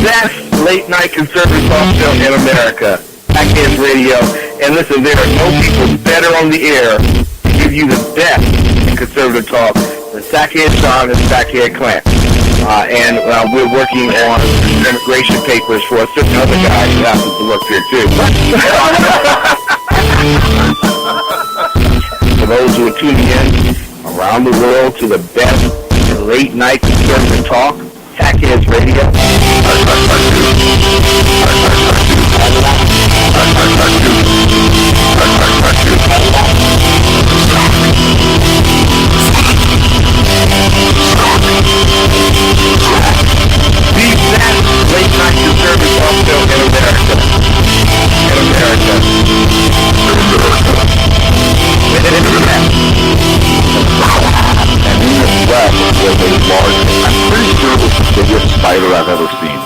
best late-night conservative talk show in America, Sackheads Radio. And listen, there are no people better on the air to give you the best in conservative talk than Sackhead Sean and Sackhead Clint. And we're working on immigration papers for a certain other guy who happens to work here, too. For those who are tuning in around the world to the best late-night conservative talk, Sackheads Radio. The best late-night conservative talk show in America. In America. And in the web was a large, I'm pretty sure it was the biggest spider I've ever seen.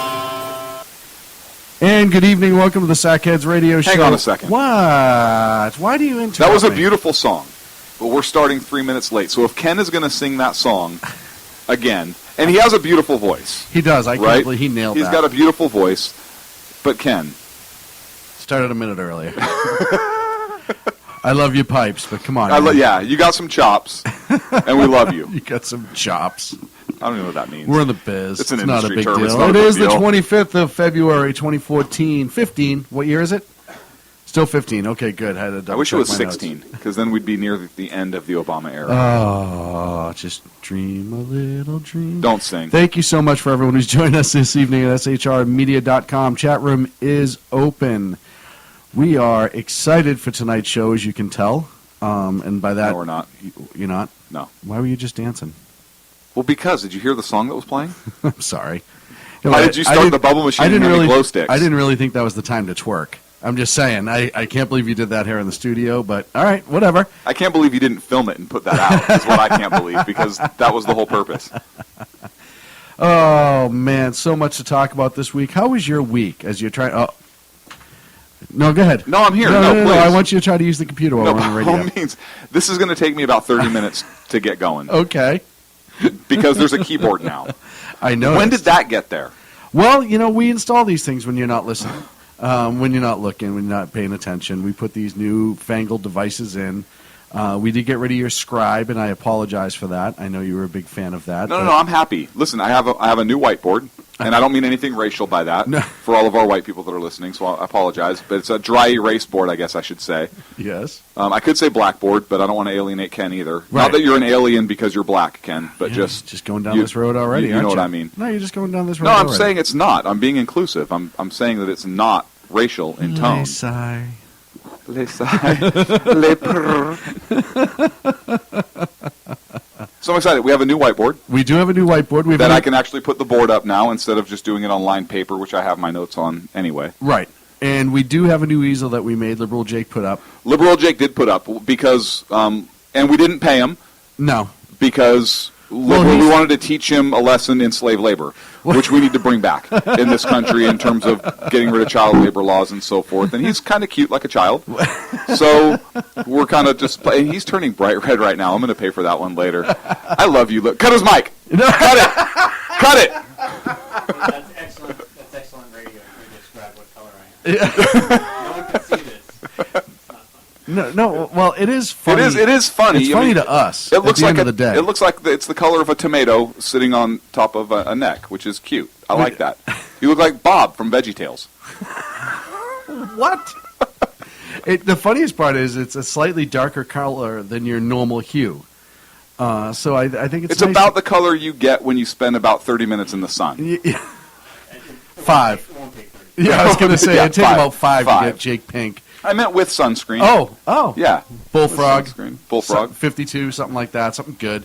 And good evening, welcome to the Sackheads Radio Show. Hang on a second. What? Why do you interrupt That was a me? beautiful song, but we're starting 3 minutes late. So if Ken is going to sing that song again, and he has a beautiful voice. He does. I right? can't believe he nailed He's that. got a beautiful voice, but Ken. Started a minute earlier. I love your pipes, but come on. Yeah, you got some chops, and we love you. You got some chops. I don't know what that means. We're in the biz. It's an not a industry big term. deal. It's not a It big is the deal. 25th of February, 2014. 15. What year is it? Still 15. Okay, good. Had to I double wish it check was my 16, because then we'd be near the end of the Obama era. Oh, just dream a little dream. Don't sing. Thank you so much for everyone who's joined us this evening at shrmedia.com. Chat room is open. We are excited for tonight's show, as you can tell. And by that, No, we're not. You're not? No. Why were you just dancing? Well, because, did you hear the song that was playing? I'm sorry. Why did you start the bubble machine and hand me glow sticks? I didn't really think that was the time to twerk. I'm just saying. I can't believe you did that here in the studio, but all right, whatever. I can't believe you didn't film it and put that out, is what I can't believe, because that was the whole purpose. Oh, man, so much to talk about this week. How was your week as you're trying... Oh. No, go ahead. No, I'm here. No, please. I want you to try to use the computer while we're on the radio. By all means. This is going to take me about 30 minutes to get going. Okay. Because there's a keyboard now. I know. When did that get there? Well, we install these things when you're not listening, when you're not looking, when you're not paying attention. We put these new fangled devices in. We did get rid of your scribe, and I apologize for that. I know you were a big fan of that. No, I'm happy. Listen, I have a new whiteboard, and I don't mean anything racial by that for all of our white people that are listening, so I apologize. But it's a dry erase board, I guess I should say. Yes. I could say blackboard, but I don't want to alienate Ken either. Right. Not that you're an alien because you're black, Ken, but just going down this road already, you aren't know you? what I mean. No, you're just going down this road No, I'm already. saying it's not. I'm being inclusive. I'm saying that it's not racial in tone. Les sigh. Les sigh. Les prrr. So I'm excited. We have a new whiteboard. We do have a new whiteboard. I can actually put the board up now instead of just doing it on lined paper, which I have my notes on anyway. Right. And we do have a new easel that we made. Liberal Jake put up. Liberal Jake did put up because, and we didn't pay him. No. Because we wanted to teach him a lesson in slave labor, which we need to bring back in this country in terms of getting rid of child labor laws and so forth. And he's kind of cute like a child. So we're kind of just playing. He's turning bright red right now. I'm going to pay for that one later. I love you. Cut his mic. Cut it. Cut it. That's excellent. That's excellent radio. You describe what color I am. No one can see this. No. Well, it is funny. It is funny. It's funny to us. It looks at the like end of the day. It looks like it's the color of a tomato sitting on top of a neck, which is cute. I like that. You look like Bob from VeggieTales. What? The funniest part is it's a slightly darker color than your normal hue. So I think it's nice. About the color you get when you spend about 30 minutes in the sun. Yeah. 5. Yeah, I was going to say, it'd take about 5 to get Jake pink. I meant with sunscreen. Oh. Yeah. Bullfrog. Bullfrog. 52, something like that. Something good.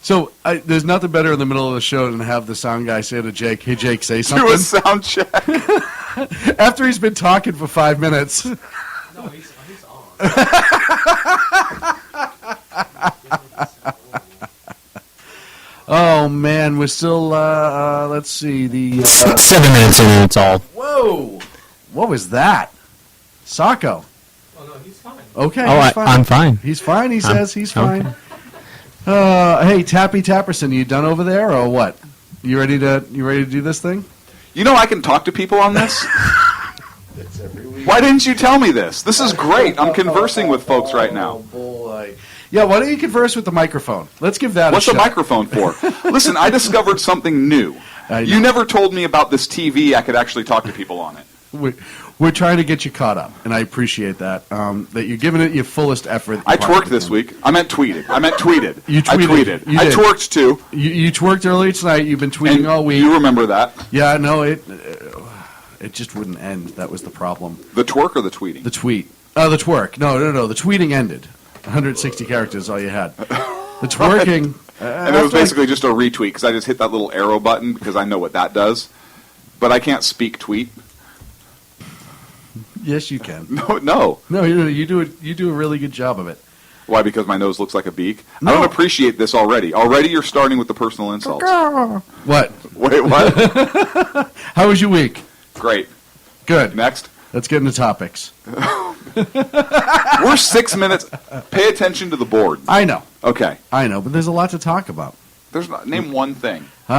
So there's nothing better in the middle of the show than to have the sound guy say to Jake, "Hey, Jake, say something." Do a sound check. After he's been talking for 5 minutes. No, he's on. Oh, man, we're still, let's see, 7 minutes in, it's all. Whoa! What was that? Sacco. Oh, no, he's fine. Okay, Oh, he's fine. I'm fine. He's fine, he says. He's fine. Okay. Hey, Tappy Tapperson, you done over there or what? You ready to do this thing? You know I can talk to people on this? Why didn't you tell me this? This is great. I'm conversing with folks right now. Oh, boy. Yeah, why don't you converse with the microphone? Let's give that What's a the shot. microphone for? Listen, I discovered something new. I know. You never told me about this TV. I could actually talk to people on it. We're trying to get you caught up, and I appreciate that. That you're giving it your fullest effort. I twerked this week. I meant tweeted. You I tweeted. tweeted. You I did. twerked too. You twerked earlier tonight. You've been tweeting And all week. you remember that. Yeah, no, it just wouldn't end. That was the problem. The twerk or the tweeting? The tweet. The twerk. No. The tweeting ended. 160 characters, all you had. The twerking. And it was basically just a retweet because I just hit that little arrow button because I know what that does. But I can't speak tweet. Yes, you can. No. No, you do it. You do a really good job of it. Why? Because my nose looks like a beak? No. I don't appreciate this already. Already you're starting with the personal insults. What? Wait, what? How was your week? Great. Good. Next. Let's get into topics. We're 6 minutes. Pay attention to the board. I know, Okay. but there's a lot to talk about. Name one thing. We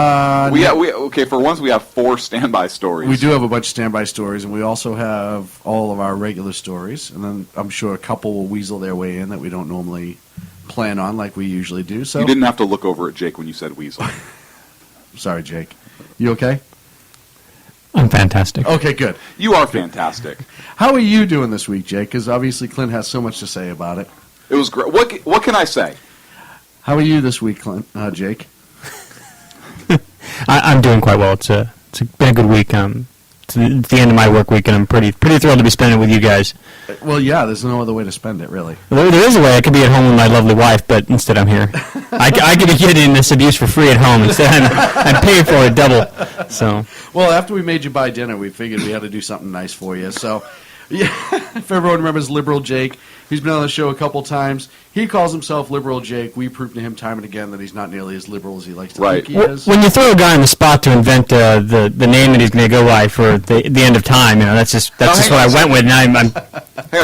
For once we have 4 standby stories. do have a bunch of standby stories, and we also have all of our regular stories, and then I'm sure a couple will weasel their way in that we don't normally plan on like we usually do. So You didn't have to look over at Jake when you said weasel. sorry, Jake. You okay? I'm fantastic. Okay, good. You are fantastic. How are you doing this week, Jake? Because obviously Clint has so much to say about it. It was great. What can I say? How are you this week, Clint? Jake? I'm doing quite well. It's been a good week. It's the end of my work week, and I'm pretty thrilled to be spending it with you guys. Well, yeah, there's no other way to spend it, really. There is a way. I could be at home with my lovely wife, but instead I'm here. I could be getting this abuse for free at home. Instead, I'm paying for it double. So. Well, after we made you buy dinner, we figured we had to do something nice for you. So, yeah, if everyone remembers Liberal Jake, he's been on the show a couple times. He calls himself Liberal Jake. We proved to him time and again that he's not nearly as liberal as he likes to Right. think he is. When you throw a guy on the spot to invent the name that he's going to go by for the end of time, that's just what I went with, and I'm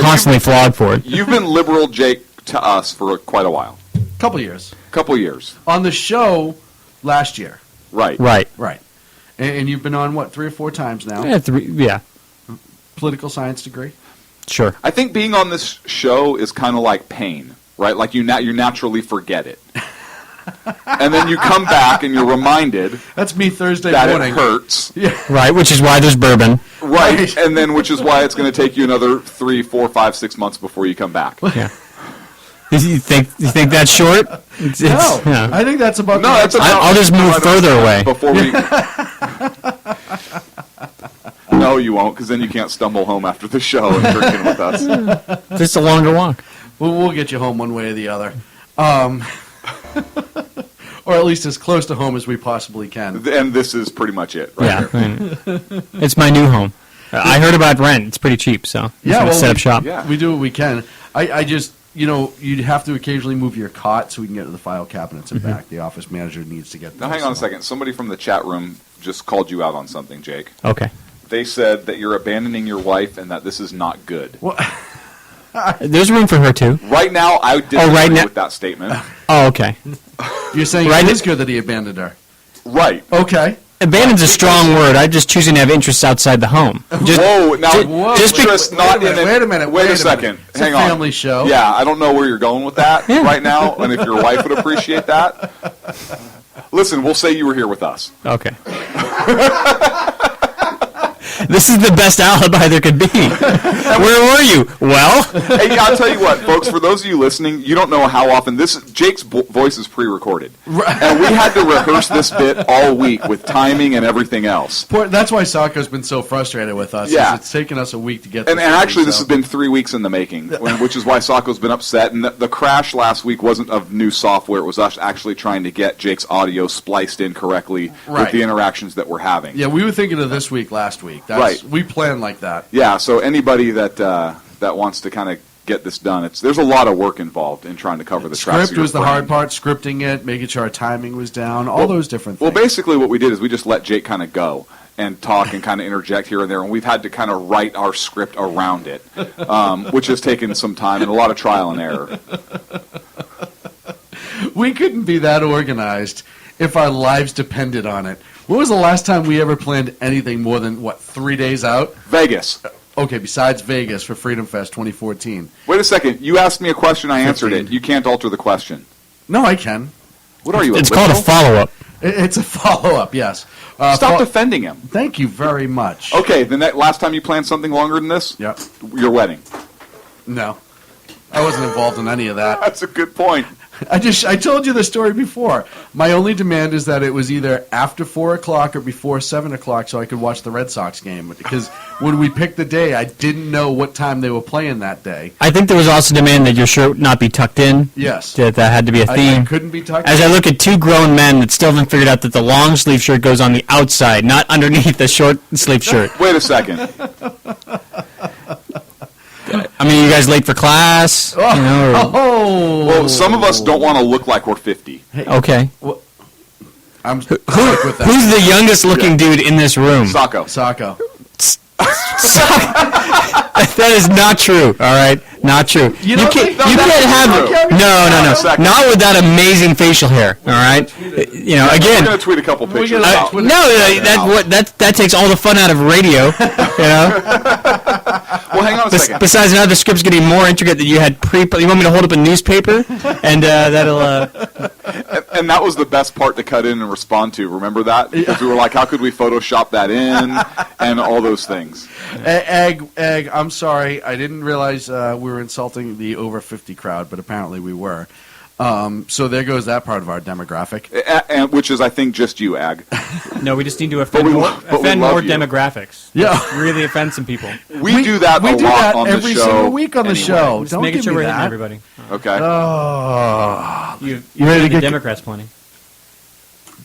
constantly flawed for it. You've been liberal Jake to us for quite a while. Couple years. Couple years. On the show last year. Right. Right. Right. And you've been on, 3 or 4 times now? Yeah. Political science degree? Sure. I think being on this show is kind of like pain, right? Like you naturally forget it. And then you come back and you're reminded That's me Thursday that morning. it hurts. Yeah. Right, which is why there's bourbon. Right. And then which is why it's going to take you another 3, 4, 5, 6 months before you come back. Yeah. You think that's short? No, yeah. I think that's about No, that's about I'll just move right further away. Before we No, you won't, because then you can't stumble home after the show and drinking with us. Just a longer walk. We'll get you home one way or the other. Or at least as close to home as we possibly can. And this is pretty much it, right Yeah. here. It's my new home. I heard about rent. It's pretty cheap, so Yeah, well, set up shop. Yeah. We do what we can. I just, you'd have to occasionally move your cot so we can get to the file cabinets and back. The office manager needs to get Now, those, hang on a so. second. Somebody from the chat room just called you out on something, Jake. Okay. They said that you're abandoning your wife and that this is not good. Well, There's room for her too. Right now, I disagree right now- with that statement. Oh, okay. you're saying Right. it is good that he abandoned her. Right. Okay. Abandon's a strong word. I'm just choosing to have interests outside the home. Just, Whoa, now, Whoa, just interest not in it. wait a minute. Wait a second. It's Hang a on. family show. Yeah, I don't know where you're going with that right now, and if your wife would appreciate that. Listen, we'll say you were here with us. Okay. This is the best alibi there could be. Where were you? Well, Hey, I'll tell you what, folks, for those of you listening, you don't know how often Jake's voice is pre-recorded. And we had to rehearse this bit all week with timing and everything else. That's why Sacco's been so frustrated with us. Yeah. It's taken us a week to get And this actually, ready, this so. has been 3 weeks in the making, which is why Sacco's been upset. And the crash last week wasn't of new software. It was us actually trying to get Jake's audio spliced in correctly with Right. the interactions that we're having. Yeah, we were thinking of this week last week. Right. We planned like that. Yeah, so anybody that wants to kind of get this done, there's a lot of work involved in trying to cover the tracks. Script was the hard part, scripting it, making sure our timing was down, all those different things. Well, basically what we did is we just let Jake kind of go and talk and kind of interject here and there, and we've had to kind of write our script around it, which has taken some time and a lot of trial and error. We couldn't be that organized if our lives depended on it. When was the last time we ever planned anything more than, 3 days out? Vegas. Okay, besides Vegas for Freedom Fest 2014. Wait a second. You asked me a question. I answered 15. it. You can't alter the question. No, I can. What are you? It's called a follow-up. It's a follow-up, yes. Stop defending him. Thank you very much. Okay, then that last time you planned something longer than this? Yep. Your wedding. No. I wasn't involved in any of that. That's a good point. I told you the story before. My only demand is that it was either after 4 o'clock or before 7 o'clock so I could watch the Red Sox game. Because when we picked the day, I didn't know what time they were playing that day. I think there was also demand that your shirt not be tucked in. Yes. That had to be a I theme. couldn't be tucked As in. I look at two grown men that still haven't figured out that the long sleeve shirt goes on the outside, not underneath the short sleeve shirt. Wait a second. I mean, you guys late for class? You know, Oh! Well, some of us don't want to look like we're 50. okay. I'm stuck with that. Who's the youngest looking dude in this room? Sacco. Sacco. That is not true. All right, not true. You You don't can't. think- no, You that's can't have. true. No. Not with that amazing facial hair. All right. You know, We're again. going to tweet a couple pictures. gonna out. tweet That takes all the fun out of radio. You know. Well, hang on a second. Besides, now the script's getting more intricate. That you had You want me to hold up a newspaper, and that'll. And that was the best part to cut in and respond to. Remember that? Because we were like, how could we Photoshop that in? And all those things. Egg, I'm sorry. I didn't realize we were insulting the over 50 crowd, but apparently we were. So there goes that part of our demographic. And which is, I think, just you, Ag. No, we just need to offend we more, love- but we offend love more you. demographics. Yeah. Really offend some people. We do that we a do lot that on every the show. single week on the anyway. show. Just Don't making give sure me we're hitting that. everybody. Okay. Oh. You ready to the get- Democrats plenty.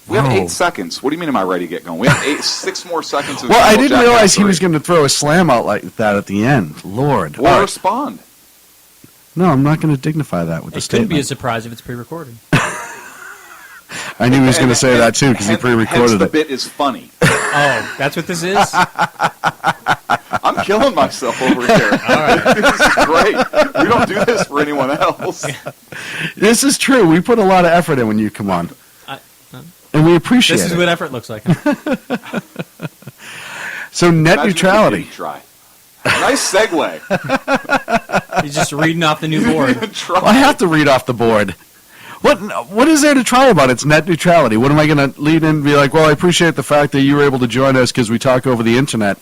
We have Whoa. 8 seconds. What do you mean am I ready to get going? We have 6 more seconds of Well, I General didn't Jack realize he Asbury. was going to throw a slam out like that at the end. Lord. Or All right. respond. No, I'm not going to dignify that with a It couldn't be a statement. surprise if it's pre-recorded. I knew he was going to say that, too, because he Hence pre-recorded the it. bit is funny. Oh, that's what this is? I'm killing myself over here. This is great. We don't do this for anyone else. This is true. We put a lot of effort in when you come on. And we appreciate This is it. what effort looks like. So net Imagine neutrality. if you didn't try. Nice segue. He's just reading off the new board. Try. Well, I have to read off the board. What is there to try about it? It's net neutrality. What am I going to lead in and be like, well, I appreciate the fact that you were able to join us because we talk over the internet.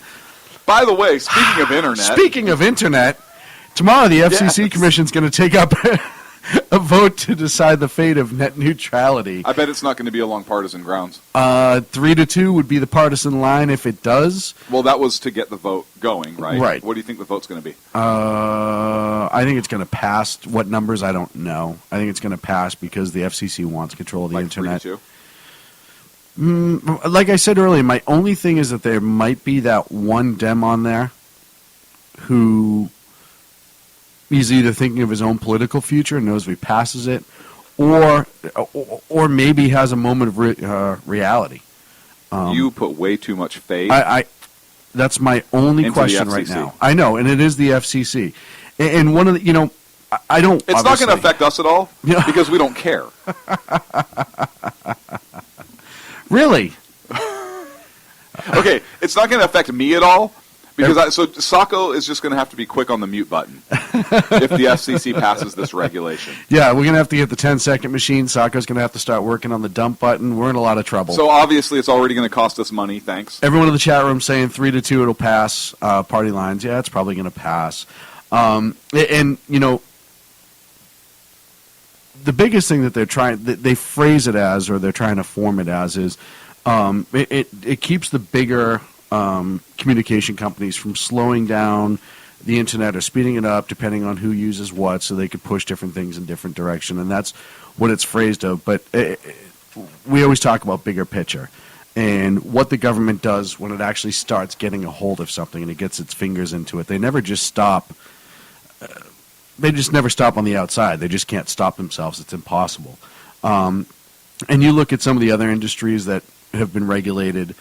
By the way, speaking of internet, Speaking of internet, tomorrow the FCC Yes. Commission's going to take up a vote to decide the fate of net neutrality. I bet it's not going to be along partisan grounds. 3-2 would be the partisan line if it does. Well, that was to get the vote going, right? Right. What do you think the vote's going to be? I think it's going to pass. What numbers, I don't know. I think it's going to pass because the FCC wants control of the Like internet. 3-2? Like I said earlier, my only thing is that there might be that one Dem on there who is either thinking of his own political future and knows if he passes it, or maybe has a moment of reality. You put way too much faith. I that's my only Into the question right FCC. now. I know, and it is the FCC. And one of the, I don't. It's not going to obviously- affect us at all Yeah. because we don't care. Really. Okay, it's not going to affect me at all because so Sacco is just going to have to be quick on the mute button if the FCC passes this regulation. Yeah, we're going to have to get the 10-second machine. Sacco's going to have to start working on the dump button. We're in a lot of trouble. So obviously it's already going to cost us money. Thanks. Everyone in the chat room saying 3-2 it'll pass. Party lines, yeah, it's probably going to pass. And the biggest thing that they're trying, they phrase it as, or they're trying to form it as, is it keeps the bigger communication companies from slowing down the internet or speeding it up, depending on who uses what, so they could push different things in different direction, and that's what it's phrased of. But we always talk about bigger picture. And what the government does when it actually starts getting a hold of something and it gets its fingers into it, they never just stop. They just never stop on the outside. They just can't stop themselves. It's impossible. And you look at some of the other industries that have been regulated,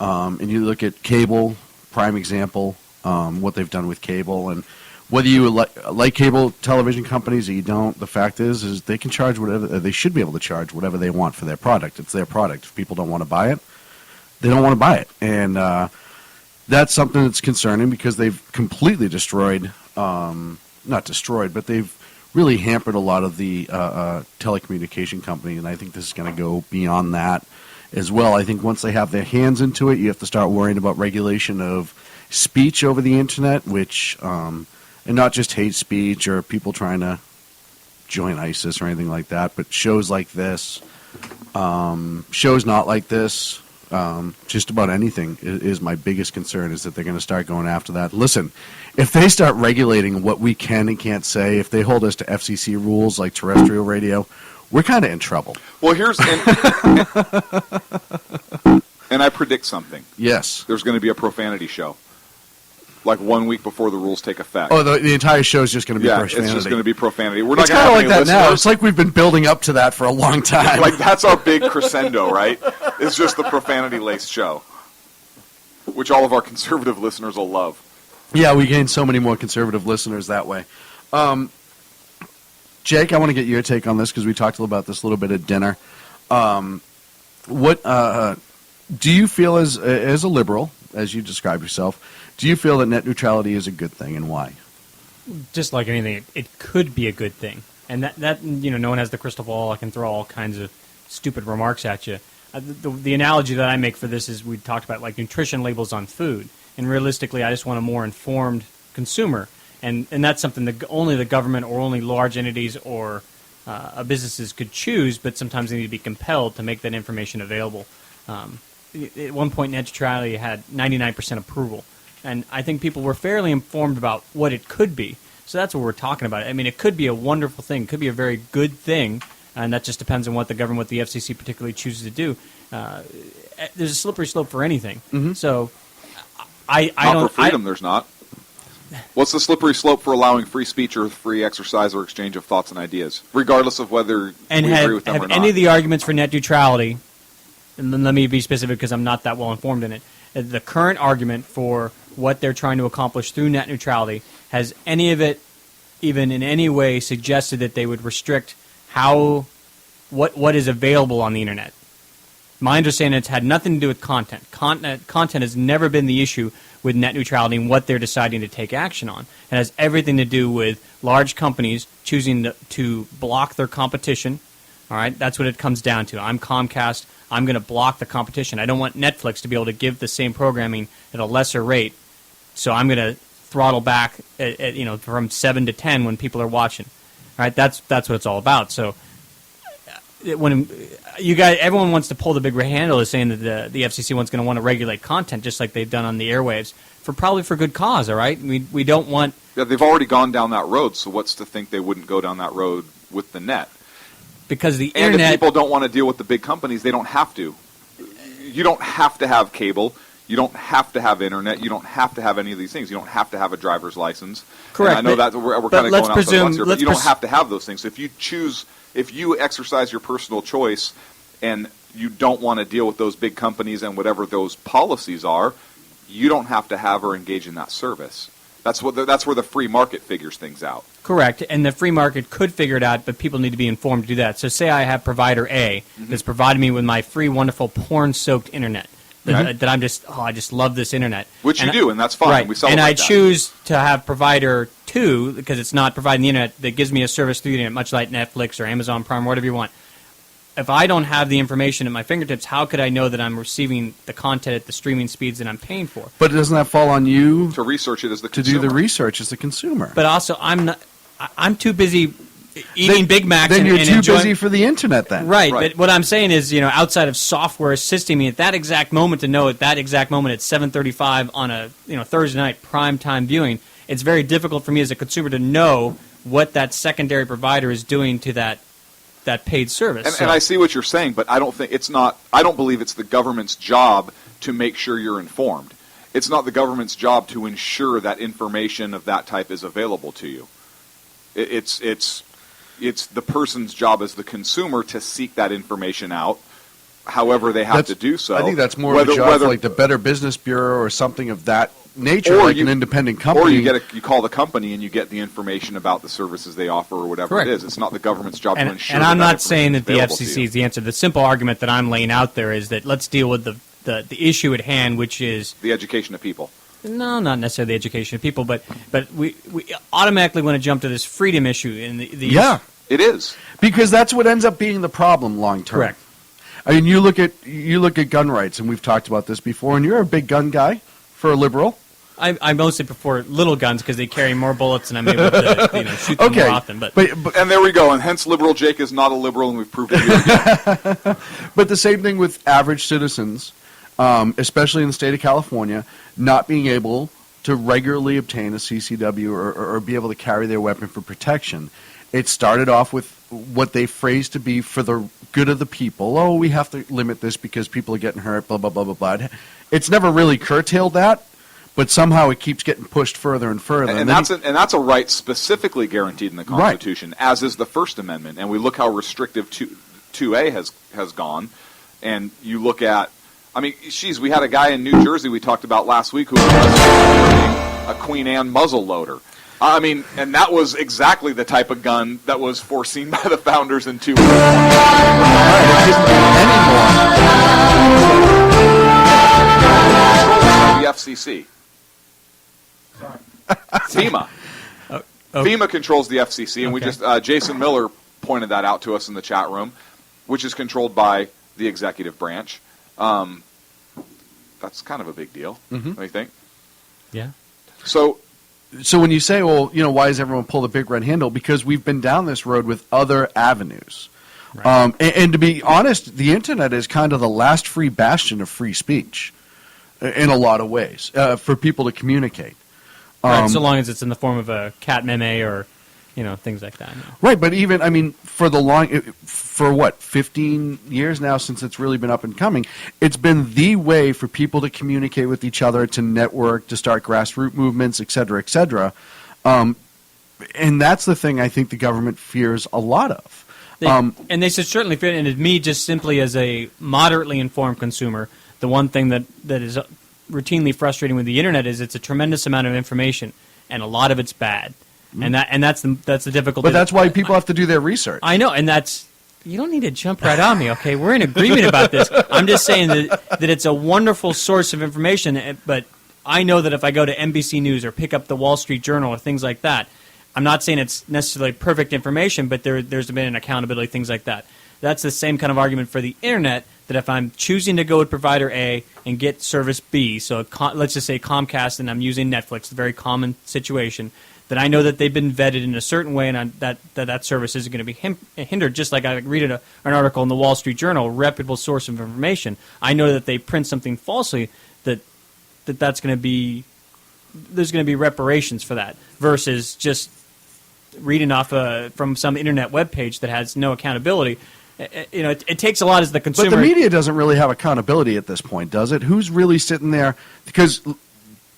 and you look at cable, prime example, what they've done with cable. And whether you like cable television companies or you don't, the fact is they can charge whatever, they should be able to charge whatever they want for their product. It's their product. If people don't want to buy it, they don't want to buy it. And that's something that's concerning because they've completely destroyed, not destroyed, but they've really hampered a lot of the telecommunication company. And I think this is going to go beyond that as well. I think once they have their hands into it, you have to start worrying about regulation of speech over the internet, which, and not just hate speech or people trying to join ISIS or anything like that, but shows like this, shows not like this, just about anything is my biggest concern, is that they're going to start going after that. Listen, if they start regulating what we can and can't say, if they hold us to FCC rules like terrestrial radio, we're kind of in trouble. Well, and I predict something. Yes. There's going to be a profanity show, like 1 week before the rules take effect. Oh, the entire show is just going to be profanity. It's just going to be profanity. We're It's not kind of going to like have any that now. listeners. It's like we've been building up to that for a long time. Like, that's our big crescendo, right? It's just the profanity-laced show, which all of our conservative listeners will love. Yeah, we gained so many more conservative listeners that way. Jake, I want to get your take on this because we talked about this a little bit at dinner. What do you feel as a liberal, as you describe yourself, do you feel that net neutrality is a good thing, and why? Just like anything, it could be a good thing. And that no one has the crystal ball. I can throw all kinds of stupid remarks at you. The analogy that I make for this is we talked about like nutrition labels on food. And realistically, I just want a more informed consumer. And that's something that only the government or only large entities or businesses could choose, but sometimes they need to be compelled to make that information available. At one point, net neutrality had 99% approval. And I think people were fairly informed about what it could be. So that's what we're talking about. I mean, it could be a wonderful thing. It could be a very good thing. And that just depends on what the government, what the FCC particularly chooses to do. There's a slippery slope for anything. Mm-hmm. So I don't... Not for freedom, there's not. What's the slippery slope for allowing free speech or free exercise or exchange of thoughts and ideas, regardless of whether we agree with them or not? And any of the arguments for net neutrality, and then let me be specific because I'm not that well informed in it, the current argument for what they're trying to accomplish through net neutrality, has any of it even in any way suggested that they would restrict what is available on the internet? My understanding, it's had nothing to do with content. Content has never been the issue with net neutrality and what they're deciding to take action on. It has everything to do with large companies choosing to block their competition. All right, that's what it comes down to. I'm Comcast. I'm going to block the competition. I don't want Netflix to be able to give the same programming at a lesser rate, so I'm going to throttle back from 7 to 10 when people are watching. All right, that's what it's all about. So when you guys, everyone wants to pull the big handle is saying that the FCC going to want to regulate content just like they've done on the airwaves probably for good cause. All right, we don't want. Yeah, they've already gone down that road. So what's to think they wouldn't go down that road with the net? Because the internet. And if people don't want to deal with the big companies, they don't have to. You don't have to have cable. You don't have to have internet. You don't have to have any of these things. You don't have to have a driver's license. Correct. And I know that we're kind of going off the box here, but you don't have to have those things. If you exercise your personal choice and you don't want to deal with those big companies and whatever those policies are, you don't have to have or engage in that service. That's where the free market figures things out. Correct, and the free market could figure it out, but people need to be informed to do that. So say I have provider A that's providing me with my free, wonderful, porn-soaked internet. That I just love this internet. Which you do, and that's fine. Right. We celebrate and I that. choose to have provider 2, because it's not providing the internet, that gives me a service through the internet, much like Netflix or Amazon Prime, or whatever you want. If I don't have the information at my fingertips, how could I know that I'm receiving the content at the streaming speeds that I'm paying for? But doesn't that fall on you to research it as the to consumer? do the research as the consumer? But also, I'm too busy eating Big Macs. Then you're and too enjoying, busy for the internet. Then right. But what I'm saying is, outside of software assisting me at that exact moment to know at that exact moment at 7:35 on a Thursday night prime time viewing, it's very difficult for me as a consumer to know what that secondary provider is doing to that paid service. And I see what you're saying, but I don't believe it's the government's job to make sure you're informed. It's not the government's job to ensure that information of that type is available to you. It's the person's job as the consumer to seek that information out, however they have to do so. I think that's more of a job for like the Better Business Bureau or something of that nature, Or like you- an independent company. Or you call the company and you get the information about the services they offer or whatever Correct. it is. It's not the government's job to And, ensure. and I'm that not saying that the information is FCC is the answer. The simple argument that I'm laying out there is that let's deal with the issue at hand, which is the education of people. no, not necessarily the education of people, but we automatically want to jump to this freedom issue and the Yeah, It is. because that's what ends up being the problem long term. Correct. I mean, you look at gun rights, and we've talked about this before. And you're a big gun guy for a liberal. I mostly prefer little guns because they carry more bullets and I'm able to shoot them Okay, more often. But And there we go. And hence, liberal Jake is not a liberal, and we've proved it here again. But the same thing with average citizens, especially in the state of California, not being able to regularly obtain a CCW or be able to carry their weapon for protection. It started off with what they phrased to be for the good of the people. Oh, we have to limit this because people are getting hurt, blah, blah, blah, blah, blah. It's never really curtailed that, but somehow it keeps getting pushed further and further. And that's a right specifically guaranteed in the Constitution, as is the First Amendment. And we look how restrictive 2A has gone. And you look at, I mean, we had a guy in New Jersey we talked about last week who was arrested for a Queen Anne muzzle loader. I mean, and that was exactly the type of gun that was foreseen by the founders in 2A. The FCC. FEMA. FEMA controls the FCC, and we just Jason Miller pointed that out to us in the chat room, which is controlled by the executive branch. That's kind of a big deal. Mm-hmm. What do you think? yeah. So when you say, well, why does everyone pull the big red handle? Because we've been down this road with other avenues. Right. And to be honest, the internet is kind of the last free bastion of free speech in a lot of ways for people to communicate. Right, so long as it's in the form of a cat meme or things like that. Right, but even, I mean, for 15 years now since it's really been up and coming, it's been the way for people to communicate with each other, to network, to start grassroots movements, et cetera, et cetera. And that's the thing I think the government fears a lot of. And they should certainly fit in. And me, just simply as a moderately informed consumer, the one thing that is routinely frustrating with the internet is it's a tremendous amount of information, and a lot of it's bad. And that's the difficulty. But that's why people have to do their research. I know, and you don't need to jump right on me, okay? We're in agreement about this. I'm just saying that it's a wonderful source of information, but I know that if I go to NBC News or pick up the Wall Street Journal or things like that, I'm not saying it's necessarily perfect information, but there's been an accountability, things like that. That's the same kind of argument for the internet, that if I'm choosing to go with provider A and get service B, so let's just say Comcast and I'm using Netflix, a very common situation, that I know that they've been vetted in a certain way and that service isn't going to be hindered, just like I read an article in the Wall Street Journal, a reputable source of information. I know that they print something falsely, that's going to be, there's going to be reparations for that, versus just reading off from some internet webpage that has no accountability. It takes a lot as the consumer. But the media doesn't really have accountability at this point, does it? Who's really sitting there? Because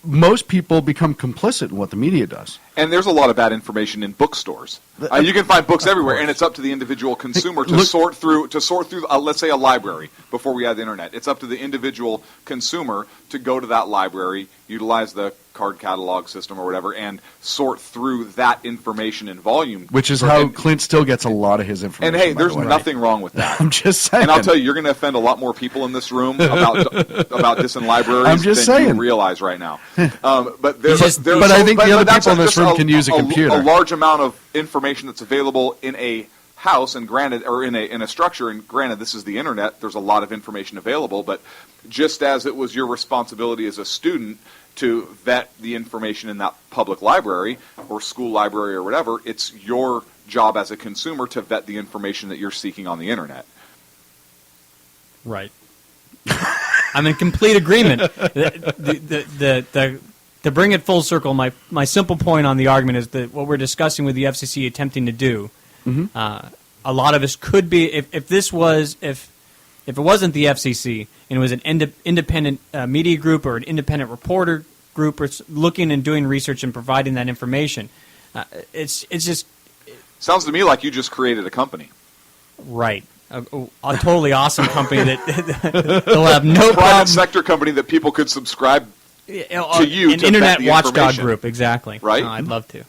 most people become complicit in what the media does. And there's a lot of bad information in bookstores. You can find books everywhere, and it's up to the individual consumer to sort through. Let's say a library before we had the internet. It's up to the individual consumer to go to that library, utilize the card catalog system or whatever, and sort through that information in volume. Which is how Clint still gets a lot of his information. And hey, by there's the way. nothing wrong with that. I'm just saying. And I'll tell you, you're going to offend a lot more people in this room about dissing libraries I'm just than you saying. realize right now. But But I think the other people in this room can use a computer. A large amount of information that's available in a house, and granted, or in a structure, and granted, this is the internet. There's a lot of information available, but just as it was your responsibility as a student to vet the information in that public library or school library or whatever, it's your job as a consumer to vet the information that you're seeking on the internet. Right. I'm in complete agreement. To bring it full circle, my simple point on the argument is that what we're discussing with the FCC attempting to do, a lot of us could be, if it wasn't the FCC and it was an independent media group or an independent reporter group or looking and doing research and providing that information, it's just Sounds to me like you just created a company. right. A totally awesome company that they'll have no Private problem. sector company that people could subscribe to you an to internet vet the watchdog information. group, exactly. Right? No, I'd love to.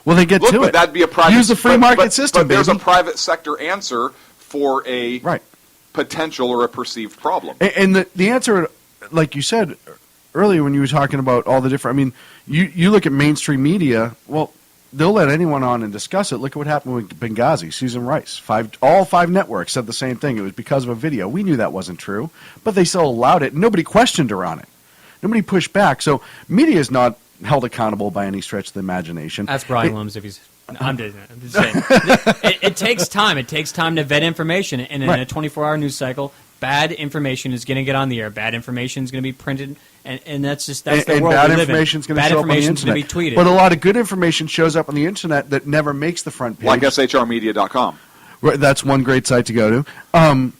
Well, they get Look, to but it. that'd be a private. Use the free market system, But there's baby. a private sector answer for a Right. potential or a perceived problem. And the answer, like you said earlier when you were talking about all the different, I mean, you look at mainstream media, well, they'll let anyone on and discuss it. Look at what happened with Benghazi, Susan Rice. All five networks said the same thing. It was because of a video. We knew that wasn't true, but they still allowed it. Nobody questioned her on it. Nobody pushed back. So media is not held accountable by any stretch of the imagination. Ask Brian Lums if he's. No, I'm just saying. It takes time. It takes time to vet information, and in Right. a 24-hour news cycle, bad information is going to get on the air. Bad information is going to be printed, and that's the and world bad we live in. information is going to Bad show up on the information is going internet. to be tweeted. But a lot of good information shows up on the internet that never makes the front page. Like shrmedia.com. Right, that's one great site to go to.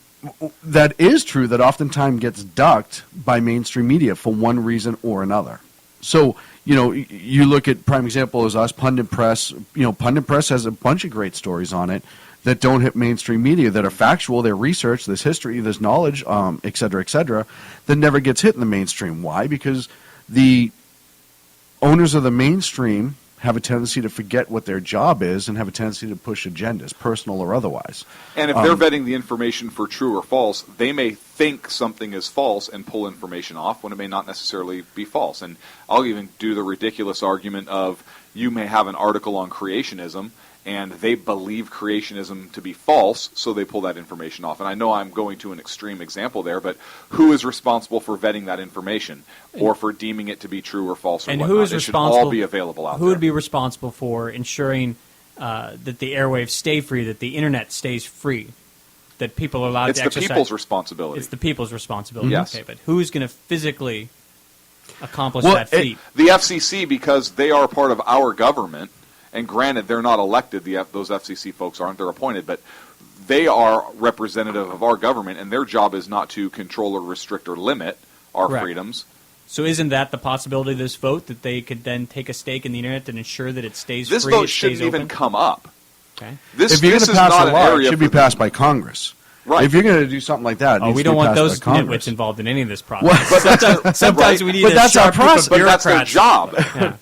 That is true that oftentimes gets ducked by mainstream media for one reason or another. So, you look at prime example is us, Pundit Press. Pundit Press has a bunch of great stories on it that don't hit mainstream media, that are factual, they're research, there's history, there's knowledge, et cetera, that never gets hit in the mainstream. Why? Because the owners of the mainstream have a tendency to forget what their job is and have a tendency to push agendas, personal or otherwise. And if they're vetting the information for true or false, they may think something is false and pull information off when it may not necessarily be false. And I'll even do the ridiculous argument of you may have an article on creationism and they believe creationism to be false, so they pull that information off. And I know I'm going to an extreme example there, but who is responsible for vetting that information or for deeming it to be true or false or and whatnot? who is It should responsible? all be available out who there. would be responsible for ensuring that the airwaves stay free, that the internet stays free, that people are allowed It's to the exercise? people's responsibility. It's the people's responsibility. Yes. Okay, but who's going to physically accomplish Well, that feat? The FCC, because they are part of our government, and granted, they're not elected, those FCC folks aren't, they're appointed, but they are representative of our government, and their job is not to control or restrict or limit our Correct. freedoms. So isn't that the possibility of this vote, that they could then take a stake in the internet and ensure that it stays This free, vote it stays shouldn't even open? come up. Okay. This, If you're this going is to pass not a an law, area it should be for passed by Congress. Right. If you're going to do something like that, it Oh, needs we to don't be want passed those by Congress. nitwits involved in any of this process. Well, But sometimes right. we need But a that's our sharp group of process. But that's their bureaucrats. job.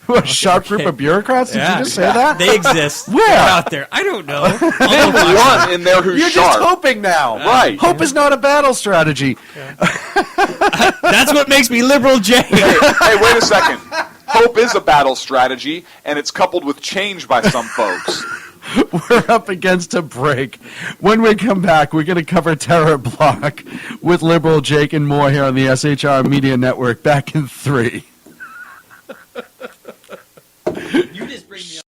Yeah. A sharp group of bureaucrats? Did Yeah. you just say that? They exist. Where? They're out there. I don't know. Name one in there who's You're sharp. just hoping now. Right. Hope is not a battle strategy. That's what makes me liberal, Jay. Hey, wait a second. Hope is a battle strategy, and it's coupled with change by some folks. We're up against a break. When we come back, we're going to cover terror block with Liberal Jake and more here on the SHR Media Network. Back in 3. You just bring me up.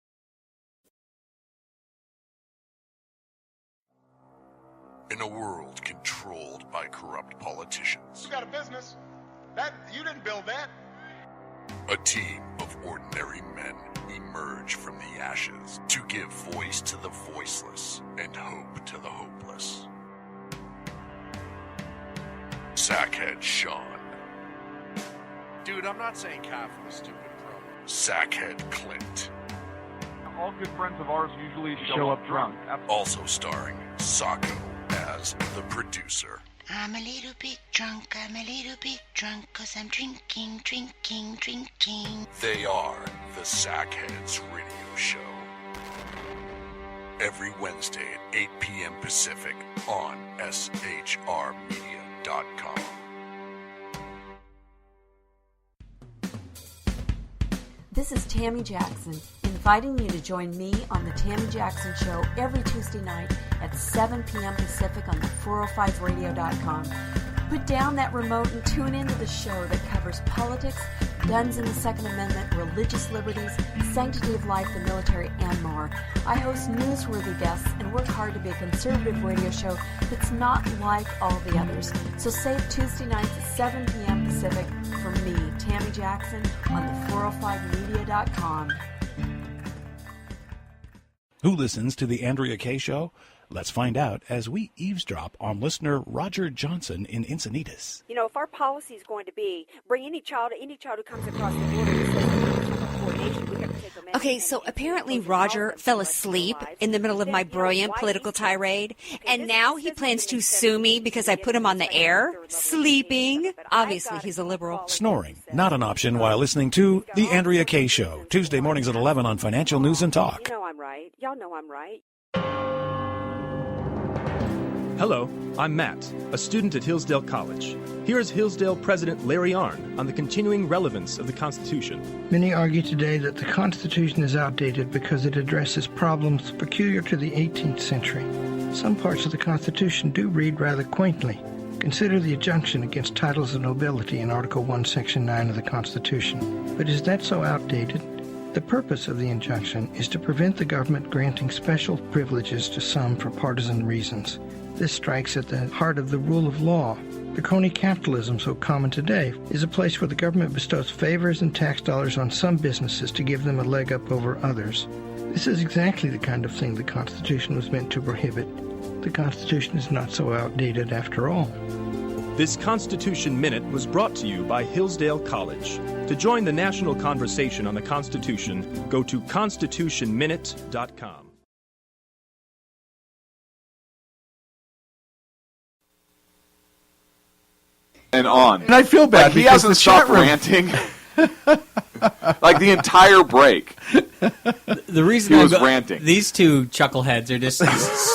In a world controlled by corrupt politicians, You got a business. That you didn't build that. a team of ordinary men emerge from the ashes to give voice to the voiceless and hope to the hopeless. Sackhead Sean. Dude, I'm not saying calf for the stupid pro. Sackhead Clint. All good friends of ours usually show up drunk. Also starring Sacco as the producer. I'm a little bit drunk, 'cause I'm drinking. They are the Sackheads Radio Show. Every Wednesday at 8 p.m. Pacific on shrmedia.com. This is Tammy Jackson, inviting you to join me on The Tammy Jackson Show every Tuesday night at 7 p.m. Pacific on the 405radio.com. Put down that remote and tune into the show that covers politics, guns and the Second Amendment, religious liberties, sanctity of life, the military, and more. I host newsworthy guests and work hard to be a conservative radio show that's not like all the others. So save Tuesday nights at 7 p.m. Pacific for me, Tammy Jackson, on the 405media.com. Who listens to the Andrea Kaye Show? Let's find out as we eavesdrop on listener Roger Johnson in Encinitas. You know, if our policy is going to be bring any child who comes across the border and says, "Coordination, we have to take them Okay, so apparently Roger fell asleep in the middle of my brilliant political tirade, and now he plans to sue me because I put him on the air, sleeping. Obviously, he's a liberal. Snoring, not an option while listening to The Andrea Kaye Show, Tuesday mornings at 11 on Financial News and Talk. You know I'm right. Y'all know I'm right. Hello, I'm Matt, a student at Hillsdale College. Here's Hillsdale President Larry Arnn on the continuing relevance of the Constitution. Many argue today that the Constitution is outdated because it addresses problems peculiar to the 18th century. Some parts of the Constitution do read rather quaintly. Consider the injunction against titles of nobility in Article 1, Section 9 of the Constitution. But is that so outdated? The purpose of the injunction is to prevent the government granting special privileges to some for partisan reasons. This strikes at the heart of the rule of law. The crony capitalism so common today is a place where the government bestows favors and tax dollars on some businesses to give them a leg up over others. This is exactly the kind of thing the Constitution was meant to prohibit. The Constitution is not so outdated after all. This Constitution Minute was brought to you by Hillsdale College. To join the national conversation on the Constitution, go to constitutionminute.com. And on. And I feel bad like he because hasn't the chat stopped room ranting. Like the entire break. The reason he was ranting. These two chuckleheads are just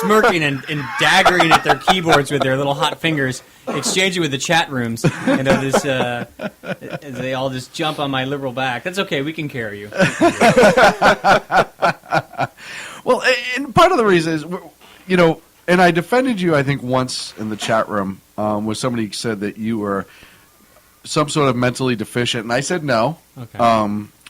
smirking and daggering at their keyboards with their little hot fingers, exchanging with the chat rooms. And they all just jump on my liberal back. That's okay. We can carry you. Well, and part of the reason is, you know, and I defended you, I think, once in the chat room where somebody said that you were some sort of mentally deficient, and I said no. Okay.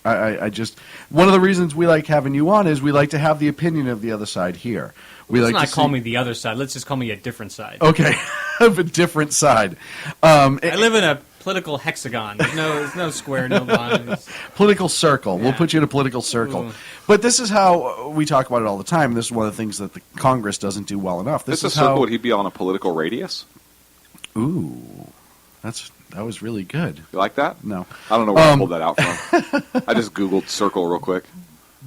I just one of the reasons we like having you on is we like to have the opinion of the other side here. Let's not call me the other side. Let's just call me a different side. Okay, of a different side. I live in a political hexagon. There's no square, no lines. Political circle. Yeah. We'll put you in a political circle. Ooh. But this is how we talk about it all the time. This is one of the things that the Congress doesn't do well enough. This is circle, would he be on a political radius? Ooh, that was really good. You like that? No. I don't know where I pulled that out from. I just Googled circle real quick.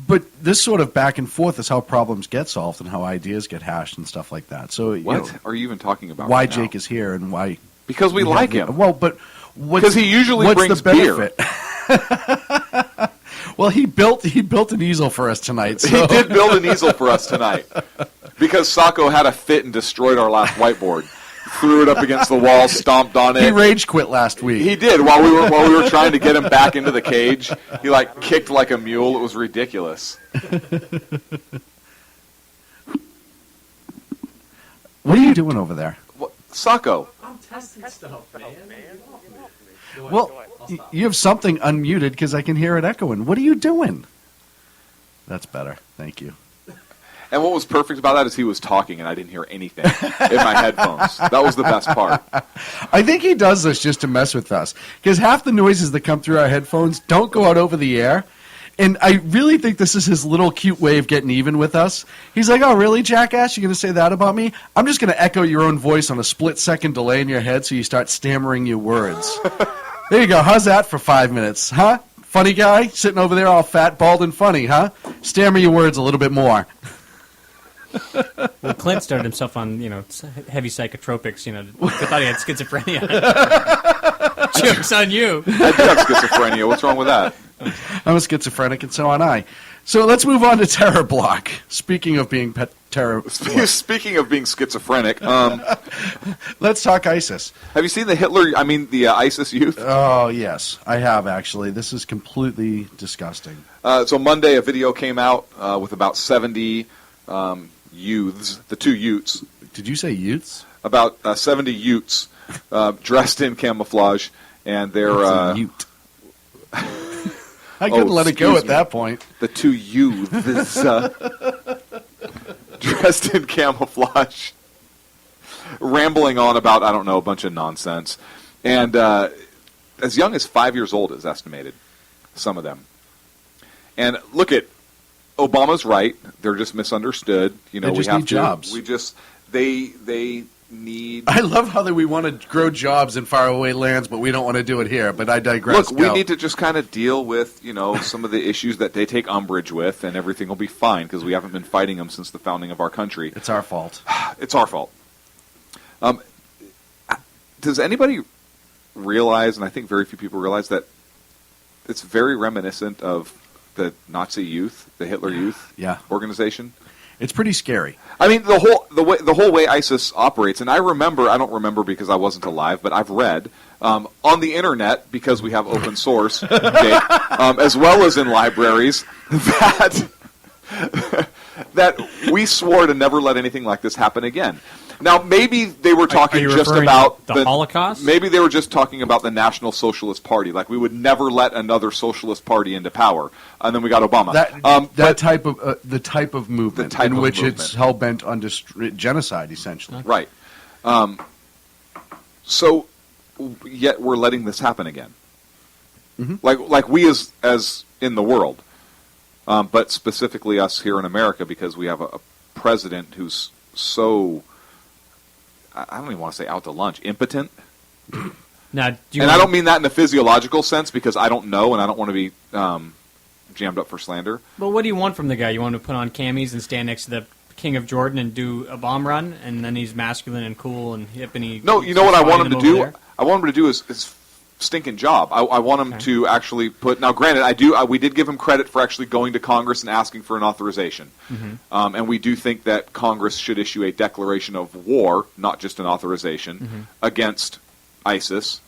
But this sort of back and forth is how problems get solved and how ideas get hashed and stuff like that. So what are you even talking about? Why right Jake now? is here and why? Because we like him. Well, but because he usually brings the benefit? Beer. Well, he built an easel for us tonight. So. He did build an easel for us tonight because Sacco had a fit and destroyed our last whiteboard. Threw it up against the wall, stomped on it. He rage quit last week. He did while we were trying to get him back into the cage. He kicked like a mule. It was ridiculous. What are you doing over there? Sacco. I'm testing stuff, man. Well, you have something unmuted because I can hear it echoing. What are you doing? That's better. Thank you. And what was perfect about that is he was talking and I didn't hear anything in my headphones. That was the best part. I think he does this just to mess with us because half the noises that come through our headphones don't go out over the air. And I really think this is his little cute way of getting even with us. He's like, oh, really, jackass? You're going to say that about me? I'm just going to echo your own voice on a split-second delay in your head so you start stammering your words. There you go. How's that for 5 minutes? Huh? Funny guy? Sitting over there all fat, bald, and funny, huh? Stammer your words a little bit more. Well, Clint started himself on, heavy psychotropics, I thought he had schizophrenia. Joke's on you. I do have schizophrenia. What's wrong with that? I'm a schizophrenic, and so am I. So let's move on to Terror Bloc. Speaking of being Speaking of being schizophrenic, let's talk ISIS. Have you seen the ISIS youth? Oh, yes, I have, actually. This is completely disgusting. So Monday, a video came out with about 70 youths, the two Utes. Did you say Utes? About 70 Utes dressed in camouflage, and they're Ute. I couldn't let it go at that point. The two youths dressed in camouflage, rambling on about, I don't know, a bunch of nonsense. And as young as 5 years old is estimated, some of them. And look at Obama's right. They're just misunderstood. They just need jobs. They need... I love how that we want to grow jobs in faraway lands, but we don't want to do it here. But I digress. Look, we need to just kind of deal with, some of the issues that they take umbrage with, and everything will be fine because we haven't been fighting them since the founding of our country. It's our fault. It's our fault. Does anybody realize, and I think very few people realize, that it's very reminiscent of the Nazi youth, the Hitler Youth organization? It's pretty scary. I mean, the whole way ISIS operates, and I don't remember because I wasn't alive, but I've read on the internet, because we have open source, as well as in libraries, that we swore to never let anything like this happen again. Now, maybe they were talking just about the Holocaust? Maybe they were just talking about the National Socialist Party. Like, we would never let another socialist party into power. And then we got Obama. The type of movement in which it's hell-bent on genocide, essentially. Right. So, yet we're letting this happen again. Mm-hmm. Like we as in the world. But specifically us here in America, because we have a president who's so... I don't even want to say out to lunch. Impotent. Now, I don't mean that in a physiological sense, because I don't know, and I don't want to be jammed up for slander. But what do you want from the guy? You want him to put on camis and stand next to the King of Jordan and do a bomb run, and then he's masculine and cool and hip, and he... No, you know what I want him to do? There? I want him to do his stinking job. I want him to actually put... Now, granted, we did give him credit for actually going to Congress and asking for an authorization. Mm-hmm. And we do think that Congress should issue a declaration of war, not just an authorization, against ISIS,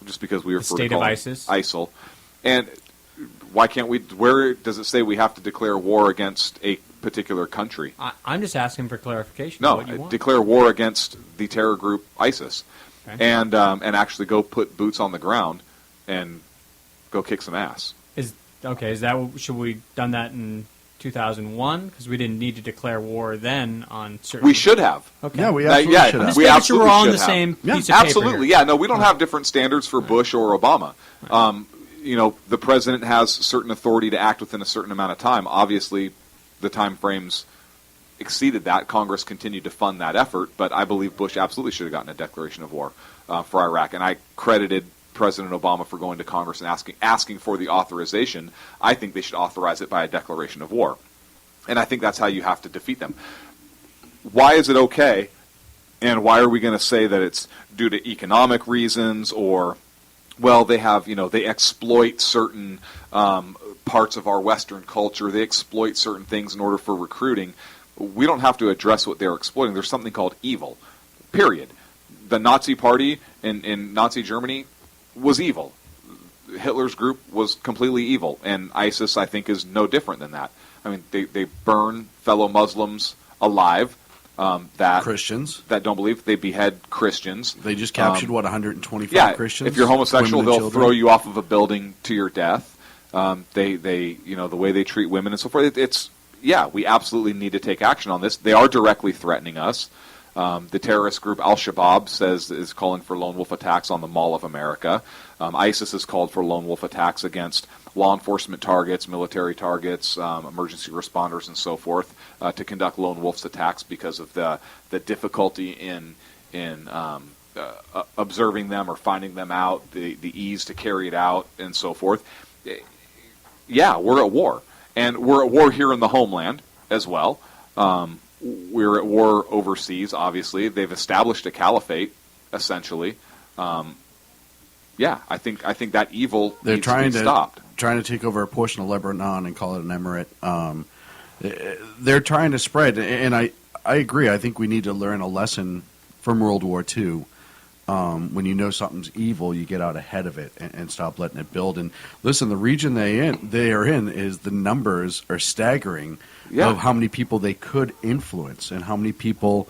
just because we refer to ISIL. And why can't we... Where does it say we have to declare war against a particular country? I'm just asking for clarification. No, what you want. Declare war against the terror group ISIS. Okay. And actually go put boots on the ground and go kick some ass. Should we done that in 2001? Because we didn't need to declare war then on certain... We should have. Okay. Yeah, we absolutely should have. We absolutely we're all on should the have. same piece of absolutely. paper Yeah, no, we don't have different standards for Bush or Obama. The president has certain authority to act within a certain amount of time. Obviously, the time frames exceeded that. Congress continued to fund that effort, but I believe Bush absolutely should have gotten a declaration of war for Iraq, and I credited President Obama for going to Congress and asking for the authorization. I think they should authorize it by a declaration of war, and I think that's how you have to defeat them. Why is it okay, and why are we going to say that it's due to economic reasons, or, well, they have, they exploit certain parts of our Western culture, they exploit certain things in order for recruiting? We don't have to address what they're exploiting. There's something called evil, period. The Nazi Party in Nazi Germany was evil. Hitler's group was completely evil, and ISIS, I think, is no different than that. I mean, they burn fellow Muslims alive. Christians that don't believe. They behead Christians. They just captured 125 Christians. If you're homosexual, they'll throw you off of a building to your death. They the way they treat women and so forth. We absolutely need to take action on this. They are directly threatening us. The terrorist group Al-Shabaab is calling for lone wolf attacks on the Mall of America. ISIS has called for lone wolf attacks against law enforcement targets, military targets, emergency responders, and so forth, to conduct lone wolf attacks because of the difficulty in observing them or finding them out, the ease to carry it out, and so forth. Yeah, we're at war. And we're at war here in the homeland as well. We're at war overseas, obviously. They've established a caliphate, essentially. I think that evil needs to be stopped. Trying to take over a portion of Lebanon and call it an emirate. They're trying to spread, and I agree. I think we need to learn a lesson from World War II. When you know something's evil, you get out ahead of it and stop letting it build. And listen, the region they are in is the numbers are staggering of how many people they could influence and how many people.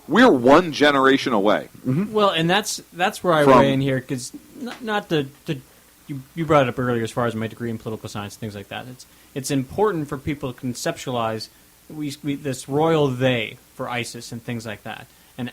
We're one generation away. Mm-hmm. Well, and that's where I weigh in here, because not you brought it up earlier as far as my degree in political science and things like that. It's important for people to conceptualize this royal they for ISIS and things like that.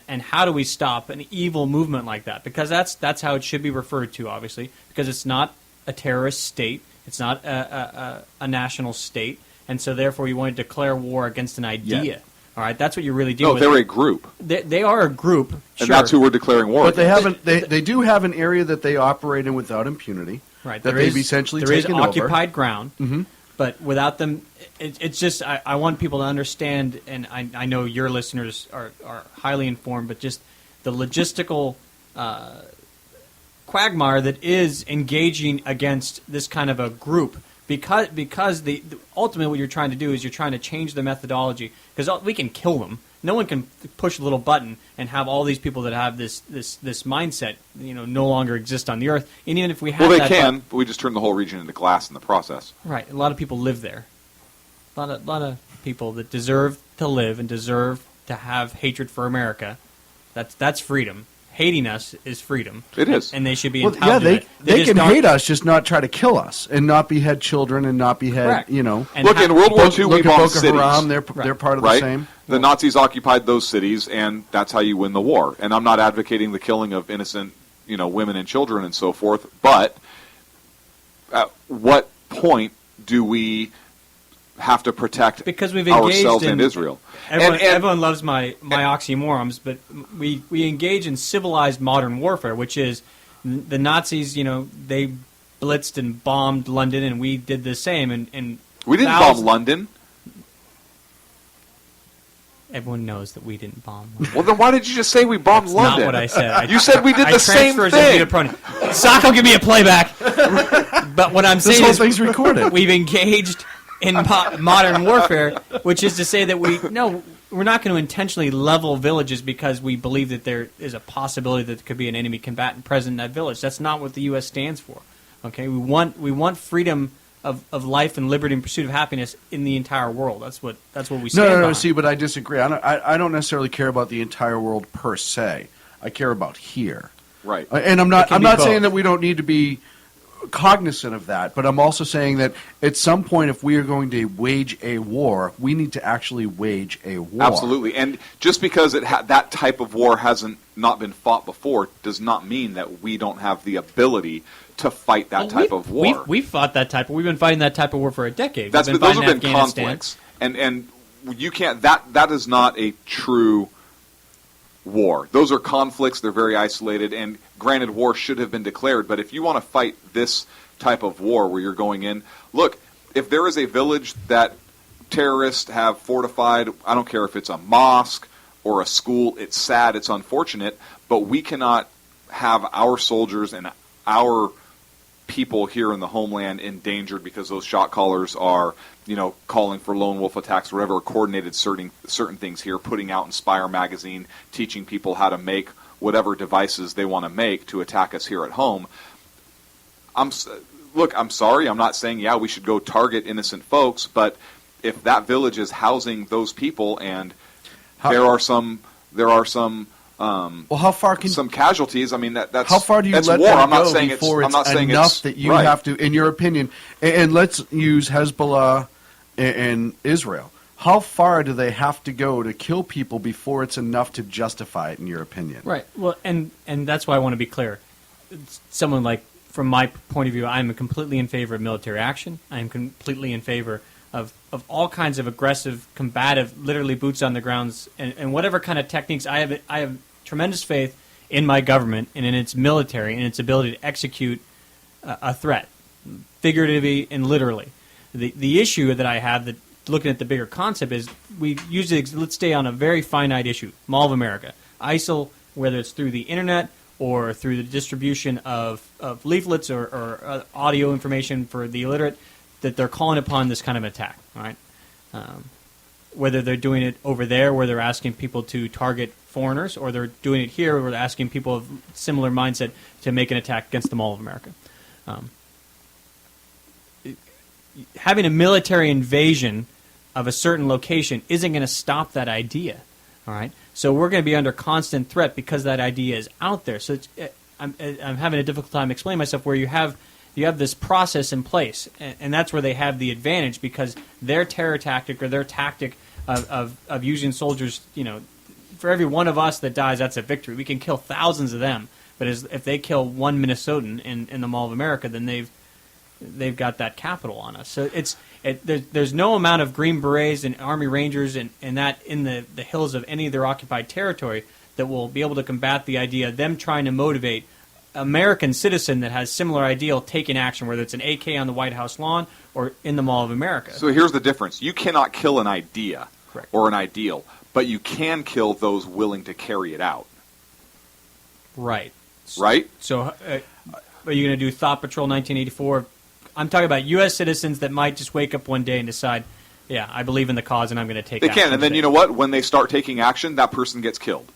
And how do we stop an evil movement like that? Because that's how it should be referred to, obviously, because it's not a terrorist state. It's not a national state. And so, therefore, you want to declare war against an idea. All right, that's what you're really dealing with. No, they're a group. They are a group, and that's who we're declaring war But against. they do have an area that they operate in without impunity. Right, That they've essentially taken over. There is occupied ground, Mm-hmm. but without them, it's just I want people to understand, and I know your listeners are highly informed, but just the logistical quagmire that is engaging against this kind of a group. Because ultimately what you're trying to do is you're trying to change the methodology, because we can kill them. No one can push a little button and have all these people that have this mindset, no longer exist on the earth. And even if we have, well, they can, but we just turn the whole region into glass in the process. Right. A lot of people live there. A lot of people that deserve to live and deserve to have hatred for America. That's freedom. Hating us is freedom. It is. And they should be Well, entitled to it. they can hate us, just not try to kill us and not behead children and not behead, Correct. And look, in World War II, we bombed Boko cities. Haram, they're part of the same. The Nazis occupied those cities, and that's how you win the war. And I'm not advocating the killing of innocent, women and children and so forth, but at what point do we have to protect because we've engaged ourselves in, and Israel? Everyone loves my oxymorons, but we engage in civilized modern warfare, which is the Nazis. They blitzed and bombed London, and we did the same. And we didn't bomb London. Everyone knows that we didn't bomb London. Well, then why did you just say we bombed That's London? not what I said. You said we did the same thing. Socko, give me a playback. But what I'm saying this whole thing's recorded. We've engaged in modern warfare, which is to say that we're not going to intentionally level villages because we believe that there is a possibility that there could be an enemy combatant present in that village. That's not what the U.S. stands for. Okay, we want freedom of life and liberty and pursuit of happiness in the entire world. That's what we stand No. behind. See, but I disagree. I don't necessarily care about the entire world per se. I care about here. Right. And I'm It can not be saying both. that we don't need to be cognizant of that, but I'm also saying that at some point, if we are going to wage a war, we need to actually wage a war. Absolutely, and just because that type of war hasn't not been fought before does not mean that we don't have the ability to fight that type of war. We've fought that type. We've been fighting that type of war for a decade. Those We've have fighting been Afghanistan. conflicts, and you can't. That is not a true war. Those are conflicts. They're very isolated, and granted, war should have been declared. But if you want to fight this type of war where you're going in, look, if there is a village that terrorists have fortified, I don't care if it's a mosque or a school, it's sad, it's unfortunate, but we cannot have our soldiers and our people here in the homeland endangered because those shot callers are, calling for lone wolf attacks or whatever, coordinated certain things here, putting out Inspire magazine, teaching people how to make whatever devices they want to make to attack us here at home. I'm sorry, I'm not saying, we should go target innocent folks, but if that village is housing those people and there are some how far can some casualties? I mean, that's how far do you that's let war. them I'm not go saying before I'm not saying enough it's that you right. have to, in your opinion, and let's use Hezbollah and Israel. How far do they have to go to kill people before it's enough to justify it, in your opinion? Right. Well, and that's why I want to be clear. Someone like, from my point of view, I'm completely in favor of military action. I am completely in favor of all kinds of aggressive, combative, literally boots on the grounds, and whatever kind of techniques. I have tremendous faith in my government and in its military and its ability to execute a threat, figuratively and literally. The issue that I have, that looking at the bigger concept, is we usually, let's stay on a very finite issue, Mall of America. ISIL, whether it's through the internet or through the distribution of leaflets or audio information for the illiterate, that they're calling upon this kind of attack, all right? Whether they're doing it over there where they're asking people to target foreigners, or they're doing it here where they're asking people of similar mindset to make an attack against the Mall of America. Having a military invasion of a certain location isn't going to stop that idea, all right? So we're going to be under constant threat because that idea is out there. So I'm having a difficult time explaining myself, where you have this process in place, and that's where they have the advantage, because their terror tactic, or their tactic of using soldiers, for every one of us that dies, that's a victory. We can kill thousands of them, but if they kill one Minnesotan in the Mall of America, then they've got that capital on us. So There's no amount of Green Berets and Army Rangers and that in the hills of any of their occupied territory that will be able to combat the idea of them trying to motivate American citizen that has similar ideal taking action, whether it's an AK on the White House lawn or in the Mall of America. So here's the difference. You cannot kill an idea Correct. or an ideal, but you can kill those willing to carry it out. Right. Right? So are you going to do Thought Patrol 1984? I'm talking about U.S. citizens that might just wake up one day and decide, yeah, I believe in the cause and I'm going to take They action. can, and then you know what? When they start taking action, that person gets killed.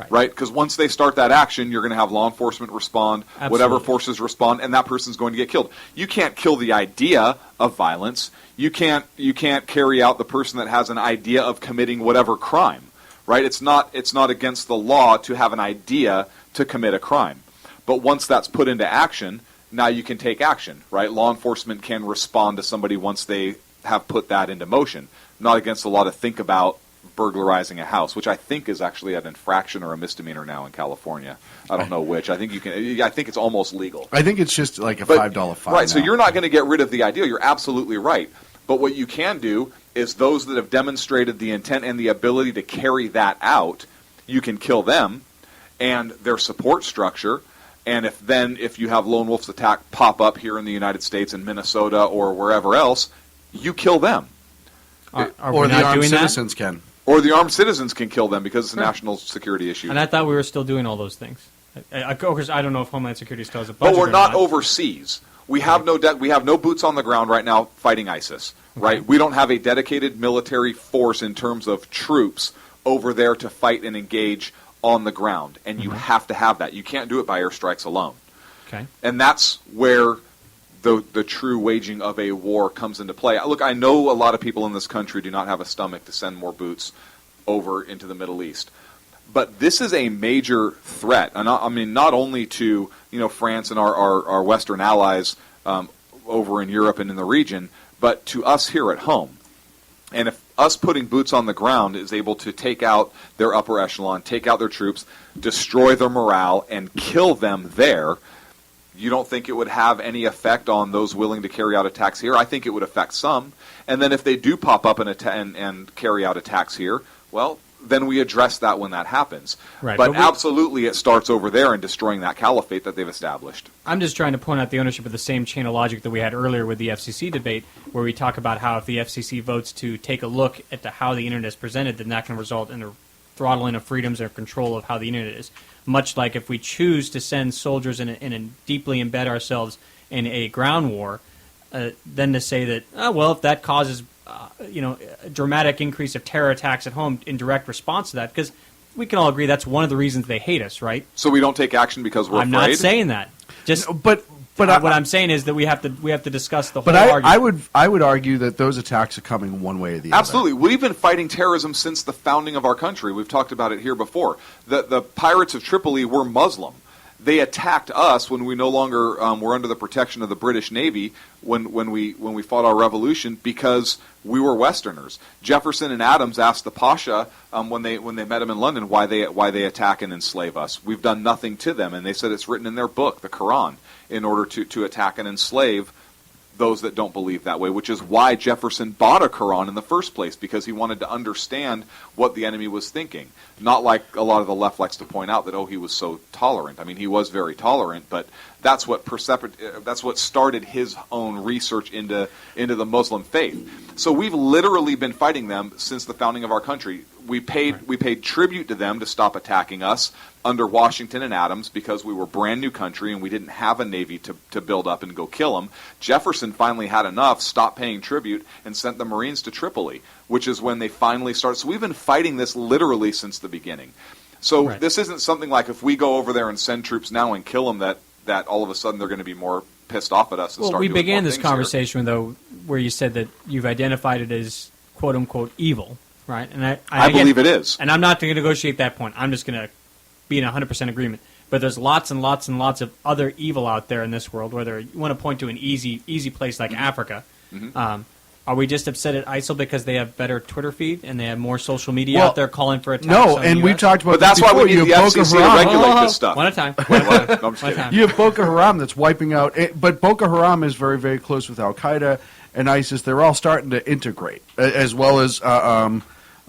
Right? Because once they start that action, you're going to have law enforcement respond, Absolutely. whatever forces respond, and that person's going to get killed. You can't kill the idea of violence. You can't carry out the person that has an idea of committing whatever crime. Right? It's not against the law to have an idea to commit a crime. But once that's put into action, now you can take action. Right? Law enforcement can respond to somebody once they have put that into motion. Not against the law to think about burglarizing a house, which I think is actually an infraction or a misdemeanor now in California. I don't know which. I think it's almost legal. I think it's just like a $5 fine. Right, so you're not going to get rid of the ideal. You're absolutely right. But what you can do is those that have demonstrated the intent and the ability to carry that out, you can kill them and their support structure. And if you have lone wolves attack pop up here in the United States, in Minnesota or wherever else, you kill them. Or the armed citizens can. Or the armed citizens can kill them because it's a national security issue. And I thought we were still doing all those things. Of course, I don't know if Homeland Security still has a budget. But we're not overseas. We have no boots on the ground right now fighting ISIS. Right? Okay. We don't have a dedicated military force in terms of troops over there to fight and engage on the ground. And you have to have that. You can't do it by airstrikes alone. Okay. And that's where the true waging of a war comes into play. Look, I know a lot of people in this country do not have a stomach to send more boots over into the Middle East. But this is a major threat. And I mean, not only to France and our Western allies over in Europe and in the region, but to us here at home. And if us putting boots on the ground is able to take out their upper echelon, take out their troops, destroy their morale, and kill them there, you don't think it would have any effect on those willing to carry out attacks here? I think it would affect some. And then if they do pop up and carry out attacks here, well, then we address that when that happens. Right, but absolutely it starts over there in destroying that caliphate that they've established. I'm just trying to point out the ownership of the same chain of logic that we had earlier with the FCC debate, where we talk about how if the FCC votes to take a look at how the Internet is presented, then that can result in a throttling of freedoms or control of how the Internet is. Much like if we choose to send soldiers and deeply embed ourselves in a ground war, then to say that, if that causes a dramatic increase of terror attacks at home in direct response to that, because we can all agree that's one of the reasons they hate us, right? So we don't take action because we're afraid? I'm not saying that. Just what I'm saying is that we have to discuss the whole argument. I would argue that those attacks are coming one way or the other. Absolutely. We've been fighting terrorism since the founding of our country. We've talked about it here before. The pirates of Tripoli were Muslim. They attacked us when we no longer were under the protection of the British Navy when we fought our revolution because we were Westerners. Jefferson and Adams asked the Pasha when they met him in London why they attack and enslave us. We've done nothing to them, and they said it's written in their book, the Quran, in order to attack and enslave those that don't believe that way, which is why Jefferson bought a Quran in the first place, because he wanted to understand what the enemy was thinking. Not like a lot of the left likes to point out that, he was so tolerant. I mean, he was very tolerant, but that's what started his own research into the Muslim faith. So we've literally been fighting them since the founding of our country. We paid tribute to them to stop attacking us under Washington and Adams because we were a brand new country and we didn't have a navy to build up and go kill them. Jefferson finally had enough, stopped paying tribute, and sent the Marines to Tripoli, which is when they finally started. So we've been fighting this literally since the beginning. So This isn't something like if we go over there and send troops now and kill them that all of a sudden they're going to be more pissed off at us and start doing more things. We began this conversation, though, where you said that you've identified it as quote-unquote evil. Right, and I believe it is. And I'm not going to negotiate that point. I'm just going to be in 100% agreement. But there's lots and lots and lots of other evil out there in this world, whether you want to point to an easy place like Africa. Mm-hmm. Are we just upset at ISIL because they have better Twitter feed and they have more social media out there calling for attacks? No, and we talked about but that's why we need the FCC to regulate this stuff. One at a time. No, I'm just kidding. You have Boko Haram that's wiping out, but Boko Haram is very, very close with Al Qaeda. and ISIS, they're all starting to integrate, as well as the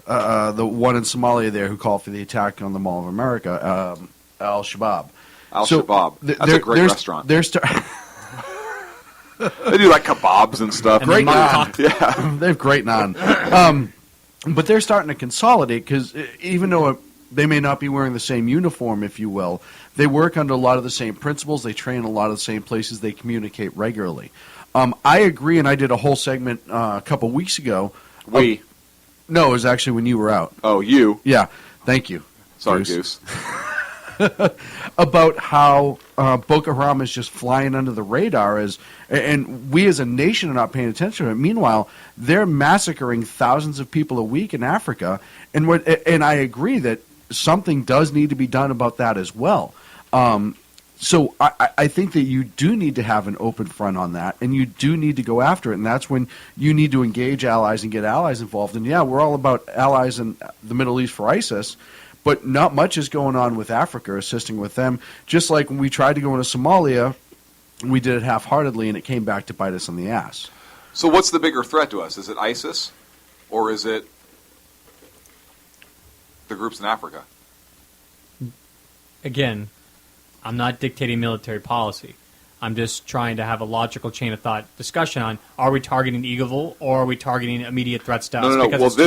one in Somalia there who called for the attack on the Mall of America, Al-Shabaab. Al-Shabaab. That's a great restaurant. They do like kebabs and stuff. Great naan. Yeah. They have great naan. But they're starting to consolidate because even though they may not be wearing the same uniform, if you will, they work under a lot of the same principles. They train in a lot of the same places. They communicate regularly. I agree, and I did a whole segment a couple weeks ago. No, it was actually when you were out. Oh, you? Yeah. Thank you. Sorry, Goose. About how Boko Haram is just flying under the radar, and we as a nation are not paying attention to it. Meanwhile, they're massacring thousands of people a week in Africa, and I agree that something does need to be done about that as well. So I think that you do need to have an open front on that, and you do need to go after it, and that's when you need to engage allies and get allies involved. And yeah, we're all about allies in the Middle East for ISIS, but not much is going on with Africa, assisting with them. Just like when we tried to go into Somalia, we did it half-heartedly, and it came back to bite us on the ass. So what's the bigger threat to us? Is it ISIS, or is it the groups in Africa? Again, I'm not dictating military policy. I'm just trying to have a logical chain of thought discussion on: are we targeting evil, or are we targeting immediate threats to us? No. Because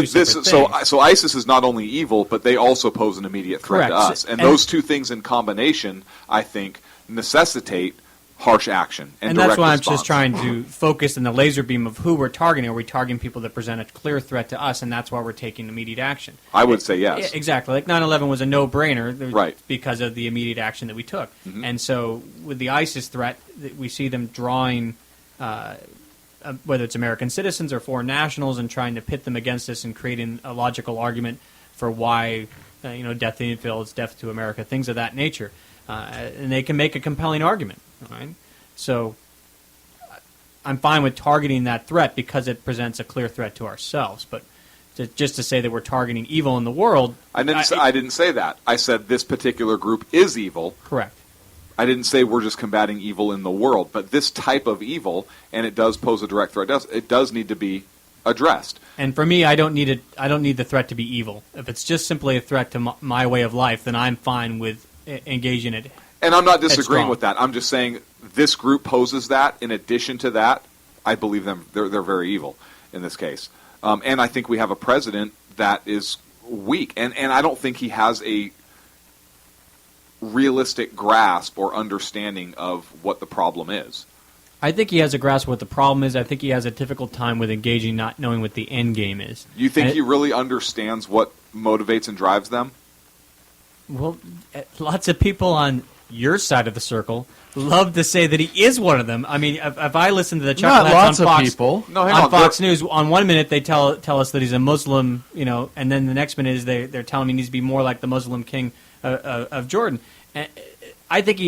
Well, so ISIS is not only evil, but they also pose an immediate threat to us, and those two things in combination, I think, necessitate harsh action and direct that's why response. I'm just trying to focus in the laser beam of who we're targeting. Are we targeting people that present a clear threat to us, and that's why we're taking immediate action? I would say yes. Exactly. Like 9/11 was a no-brainer right. because of the immediate action that we took. Mm-hmm. And so with the ISIS threat, we see them drawing, whether it's American citizens or foreign nationals, and trying to pit them against us and creating a logical argument for why death to the infidels, death to America, things of that nature. And they can make a compelling argument. Right? So I'm fine with targeting that threat because it presents a clear threat to ourselves. But just to say that we're targeting evil in the world... I didn't say that. I said this particular group is evil. Correct. I didn't say we're just combating evil in the world. But this type of evil, and it does pose a direct threat, it does need to be addressed. And for me, I don't need the threat to be evil. If it's just simply a threat to my way of life, then I'm fine with engaging it. And I'm not disagreeing with that. I'm just saying this group poses that. In addition to that, I believe them. They're very evil in this case. And I think we have a president that is weak. And I don't think he has a realistic grasp or understanding of what the problem is. I think he has a grasp of what the problem is. I think he has a difficult time with engaging, not knowing what the end game is. You think he really understands what motivates and drives them? Well, lots of people on your side of the circle love to say that he is one of them. I mean, if I listen to the Chuck Lentz on Fox, on Fox News, on 1 minute they tell us that he's a Muslim, and then the next minute is they're telling me he needs to be more like the Muslim king of Jordan. And I think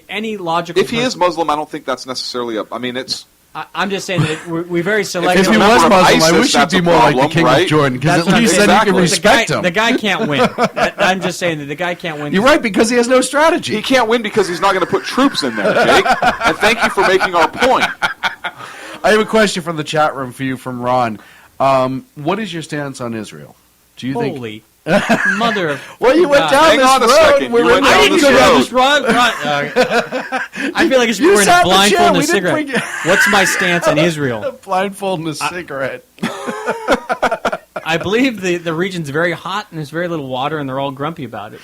any logical. If he is Muslim, I don't think that's necessarily up. I mean, it's. I'm just saying that we very selective. If he was Muslim, I wish he'd be more like the king of Jordan, because at least then you can respect him. The guy can't win. I'm just saying that the guy can't win. You're right, because he has no strategy. He can't win because he's not going to put troops in there, Jake. And thank you for making our point. I have a question from the chat room for you from Ron. What is your stance on Israel? Do you think... Mother of well, you went down Hang this on a road. second. I didn't go down this road. I feel like I should be wearing a blindfold and a cigarette. What's my stance on Israel? Blindfold and a cigarette. I believe the region's very hot and there's very little water and they're all grumpy about it.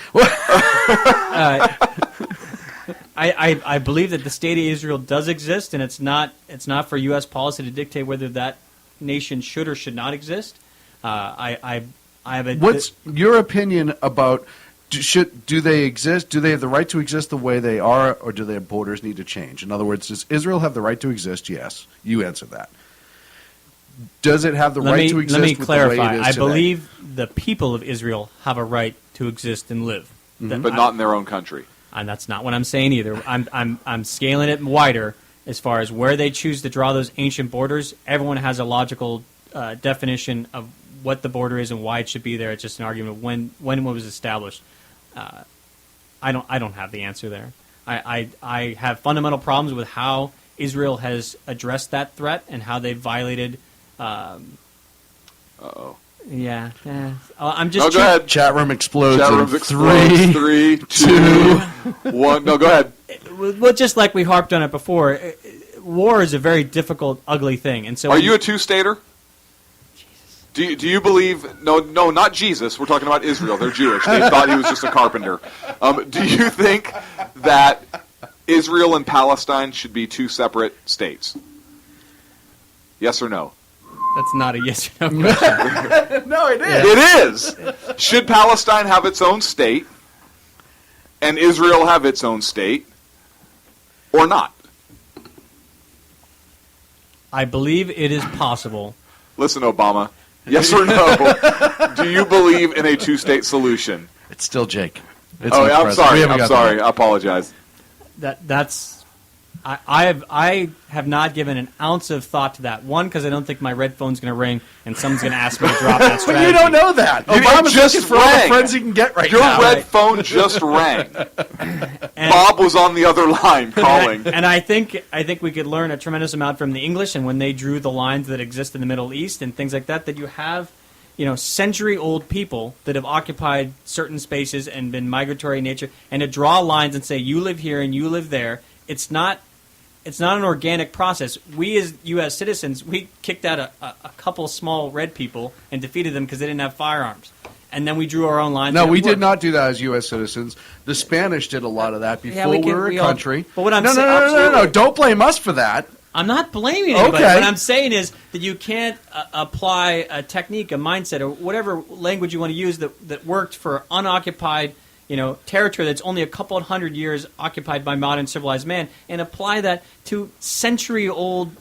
I believe that the state of Israel does exist, and it's not for U.S. policy to dictate whether that nation should or should not exist. What's your opinion about do they exist? Do they have the right to exist the way they are, or do their borders need to change? In other words, does Israel have the right to exist? Yes. You answer that. Does it have the right to exist? Let me The clarify. way it is I today? believe the people of Israel have a right to exist and live, but not in their own country. And that's not what I'm saying either. I'm scaling it wider as far as where they choose to draw those ancient borders. Everyone has a logical definition of what the border is and why it should be there. It's just an argument of when it was established. I don't have the answer there. I have fundamental problems with how Israel has addressed that threat and how they've violated. Yeah. I'm just. No, go ahead. Chat room explodes. Chat rooms explodes. 3, 2, 1. No, go ahead. Well, just like we harped on it before, war is a very difficult, ugly thing, and so. Are you a two-stater? Do you believe? No, not Jesus. We're talking about Israel. They're Jewish. They thought he was just a carpenter. Do you think that Israel and Palestine should be two separate states? Yes or no? That's not a yes or no question. No, it is. It is. Should Palestine have its own state and Israel have its own state, or not? I believe it is possible. Listen, Obama. Yes or no? Do you believe in a two-state solution? It's still Jake. I'm sorry. I apologize. I have not given an ounce of thought to that. One, because I don't think my red phone's going to ring and someone's going to ask me to drop that strategy. But you don't know that. Obama's just for all the friends he can get right now. now. Your red phone just rang. Bob was on the other line calling. And I think we could learn a tremendous amount from the English and when they drew the lines that exist in the Middle East and things like that. That you have, century-old people that have occupied certain spaces and been migratory in nature, and to draw lines and say you live here and you live there. It's not an organic process. We as U.S. citizens, we kicked out a couple small red people and defeated them because they didn't have firearms. And then we drew our own lines. No, we did not do that as U.S. citizens. The Spanish did a lot of that before we were a country. But what I'm saying, no, don't blame us for that. I'm not blaming anybody. What I'm saying is that you can't apply a technique, a mindset, or whatever language you want to use that worked for unoccupied territory that's only a couple of hundred years occupied by modern civilized man, and apply that to century-old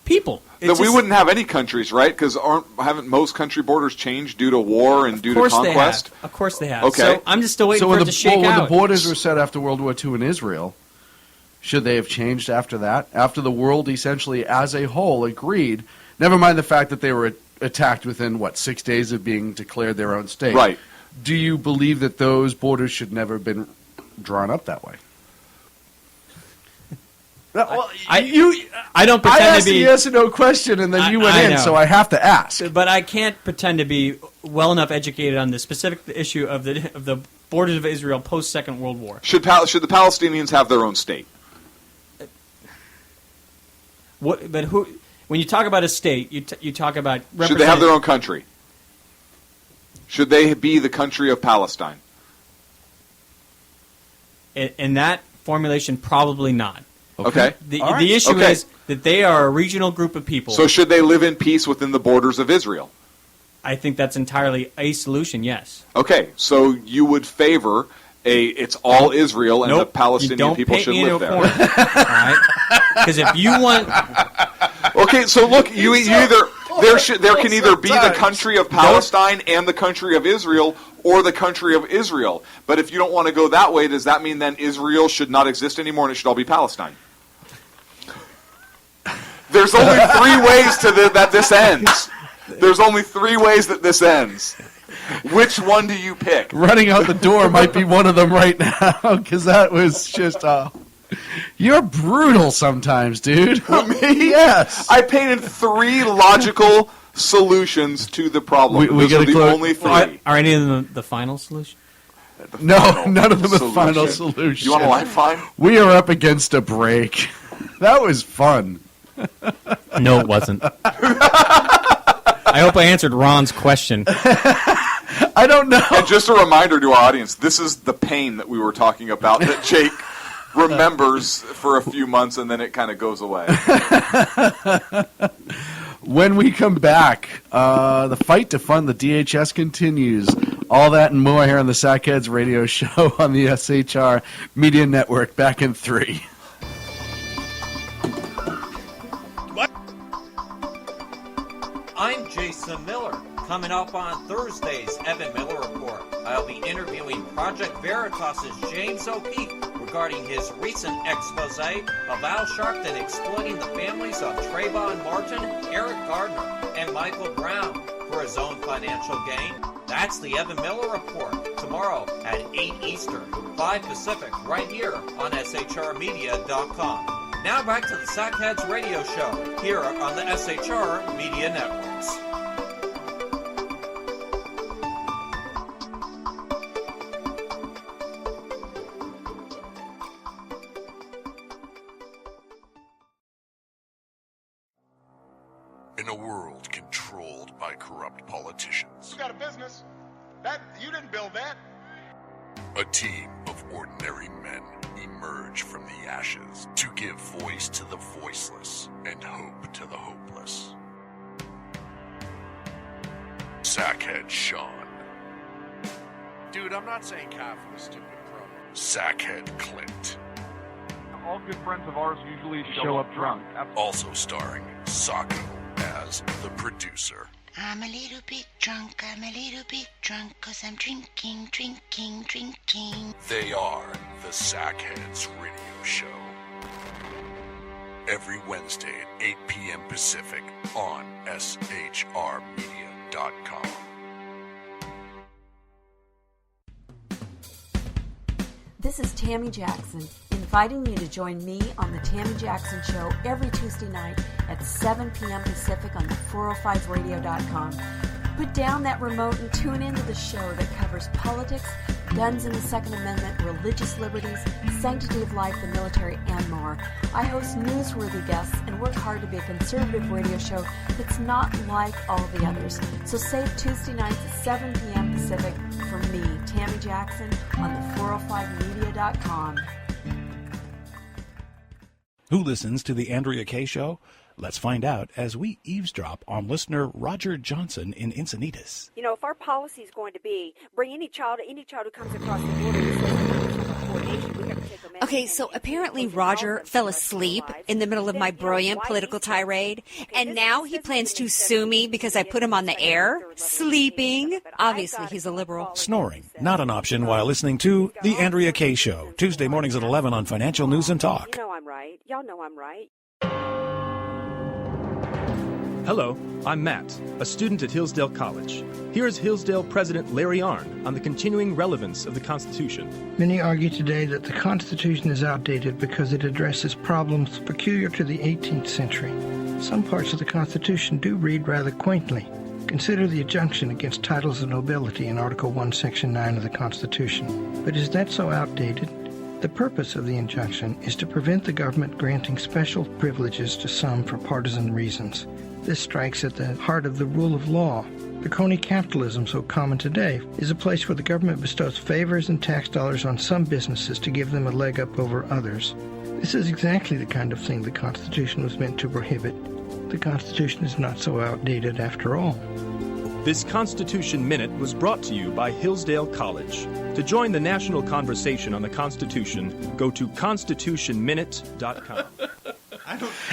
people. We wouldn't have any countries, right? Because haven't most country borders changed due to war and due to conquest? Of course they have. Okay. So I'm just still waiting for it to shake out. When the borders were set after World War II in Israel, should they have changed after that? After the world essentially as a whole agreed, never mind the fact that they were attacked within, 6 days of being declared their own state. Right. Do you believe that those borders should never have been drawn up that way? I don't pretend I asked to be a yes or no question, and then you went in, so I have to ask. But I can't pretend to be well enough educated on the specific issue of the borders of Israel post Second World War. Should the Palestinians have their own state? But who? When you talk about a state, you talk about. Should they have their own country? Should they be the country of Palestine? In that formulation, probably not. Okay. The issue is that they are a regional group of people. So should they live in peace within the borders of Israel? I think that's entirely a solution, yes. Okay, so you would favor it's all Israel and the Palestinian people should live there. All right? Because if you want... Okay, so look, you either... There can either be the country of Palestine and the country of Israel, or the country of Israel. But if you don't want to go that way, does that mean then Israel should not exist anymore and it should all be Palestine? There's only three ways that this ends. There's only three ways that this ends. Which one do you pick? Running out the door might be one of them right now, because that was just... You're brutal sometimes, dude. Me? Yes. I painted three logical solutions to the problem. We Those are the only three. Are any of them the final solution? No, none of them are the final solution. You want a lifeline? We are up against a break. That was fun. No, it wasn't. I hope I answered Ron's question. I don't know. And just a reminder to our audience, this is the pain that we were talking about that Jake remembers for a few months and then it kind of goes away. When we come back, the fight to fund the DHS continues. All that and more here on the Sackheads Radio Show on the SHR Media Network. Back in 3. I'm Jason Miller. Coming up on Thursday's Evan Miller Report, I'll be interviewing Project Veritas's James O'Keefe regarding his recent expose of Al Sharpton exploiting the families of Trayvon Martin, Eric Gardner, and Michael Brown for his own financial gain. That's the Evan Miller Report, tomorrow at 8 Eastern, 5 Pacific, right here on SHRmedia.com. Now back to the Sackheads Radio Show, here on the SHR Media Networks. In a world controlled by corrupt politicians, You got a business. That you didn't build that. a team of ordinary men emerge from the ashes to give voice to the voiceless and hope to the hopeless. Sackhead Sean, Dude, I'm not saying Catholic, stupid pro. Sackhead Clint, All good friends of ours usually show up drunk. also starring Sacco as the producer. I'm a little bit drunk, I'm a little bit drunk, 'cause I'm drinking, drinking, drinking. They are the Sackheads Radio Show. Every Wednesday at 8 p.m. Pacific on shrmedia.com. This is Tammy Jackson, inviting you to join me on the Tammy Jackson Show every Tuesday night at 7 p.m. Pacific on the 405radio.com. Put down that remote and tune into the show that covers politics, guns and the Second Amendment, religious liberties, sanctity of life, the military, and more. I host newsworthy guests and work hard to be a conservative radio show that's not like all the others. So save Tuesday nights at 7 p.m. Pacific for me, Tammy Jackson, on the 405media.com. Who listens to the Andrea Kaye Show? Let's find out as we eavesdrop on listener Roger Johnson in Encinitas. You know, if our policy is going to be bring any child who comes across the border and says coordination, we have to take them in. Okay, so apparently Roger fell asleep in the middle of my brilliant political tirade, and now he plans to sue me because I put him on the air, sleeping. Obviously, he's a liberal. Snoring, not an option while listening to The Andrea Kaye Show, Tuesday mornings at 11 on Financial News and Talk. You know I'm right. Y'all know I'm right. Hello, I'm Matt, a student at Hillsdale College. Here is Hillsdale President Larry Arnn on the continuing relevance of the Constitution. Many argue today that the Constitution is outdated because it addresses problems peculiar to the 18th century. Some parts of the Constitution do read rather quaintly. Consider the injunction against titles of nobility in Article 1, Section 9 of the Constitution. But is that so outdated? The purpose of the injunction is to prevent the government granting special privileges to some for partisan reasons. This strikes at the heart of the rule of law. The crony capitalism so common today is a place where the government bestows favors and tax dollars on some businesses to give them a leg up over others. This is exactly the kind of thing the Constitution was meant to prohibit. The Constitution is not so outdated after all. This Constitution Minute was brought to you by Hillsdale College. To join the national conversation on the Constitution, go to constitutionminute.com.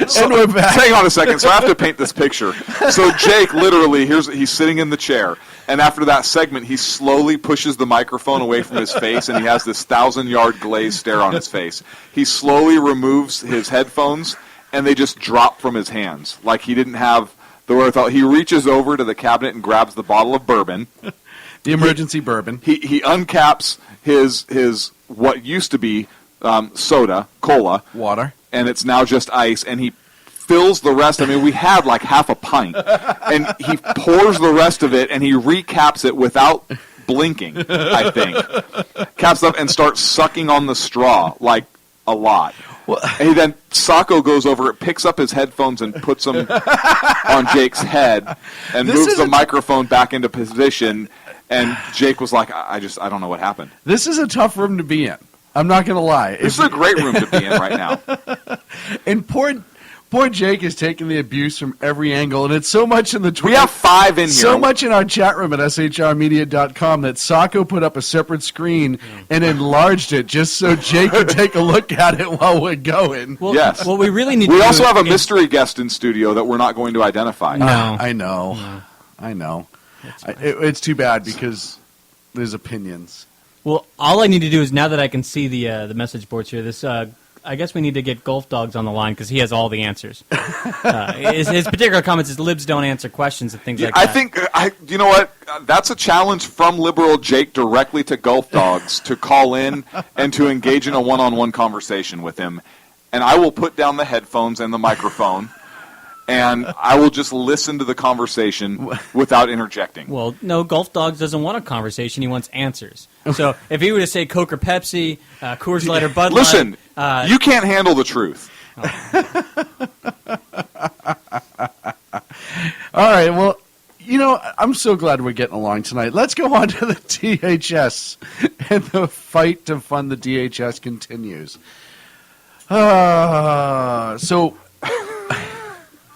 So, hang on a second. So I have to paint this picture. So Jake, literally, he's sitting in the chair, and after that segment, he slowly pushes the microphone away from his face, and he has this 1,000-yard glazed stare on his face. He slowly removes his headphones, and they just drop from his hands, like he didn't have the wherewithal. He reaches over to the cabinet and grabs the bottle of bourbon. The emergency bourbon. He uncaps his what used to be soda, cola. Water. And it's now just ice, and he fills the rest. I mean, we had like half a pint, and he pours the rest of it, and he recaps it without blinking, I think. Caps up and starts sucking on the straw, like a lot. And then Sacco goes over, picks up his headphones and puts them on Jake's head, and moves the microphone back into position, and Jake was like, I don't know what happened. This is a tough room to be in. I'm not going to lie. This is a great room to be in right now. And poor Jake is taking the abuse from every angle, and it's so much in the Twitter. We have 5 in here. So much in our chat room at shrmedia.com that Sacco put up a separate screen and enlarged it just so Jake could take a look at it while we're going. Well, yes. What we really need. We also have a mystery guest in studio that we're not going to identify. No, I know. It's too bad because there's opinions. Well, all I need to do is, now that I can see the message boards here, I guess we need to get Golf Dogs on the line because he has all the answers. His particular comments is libs don't answer questions and things like that. I think, you know what, that's a challenge from liberal Jake directly to Golf Dogs to call in and to engage in a one-on-one conversation with him and I will put down the headphones and the microphone, and I will just listen to the conversation without interjecting. Well, no, Golf Dogs doesn't want a conversation. He wants answers. So if he were to say Coke or Pepsi, Coors Light or Bud Light... Listen, you can't handle the truth. All right, well, I'm so glad we're getting along tonight. Let's go on to the DHS, and the fight to fund the DHS continues. So,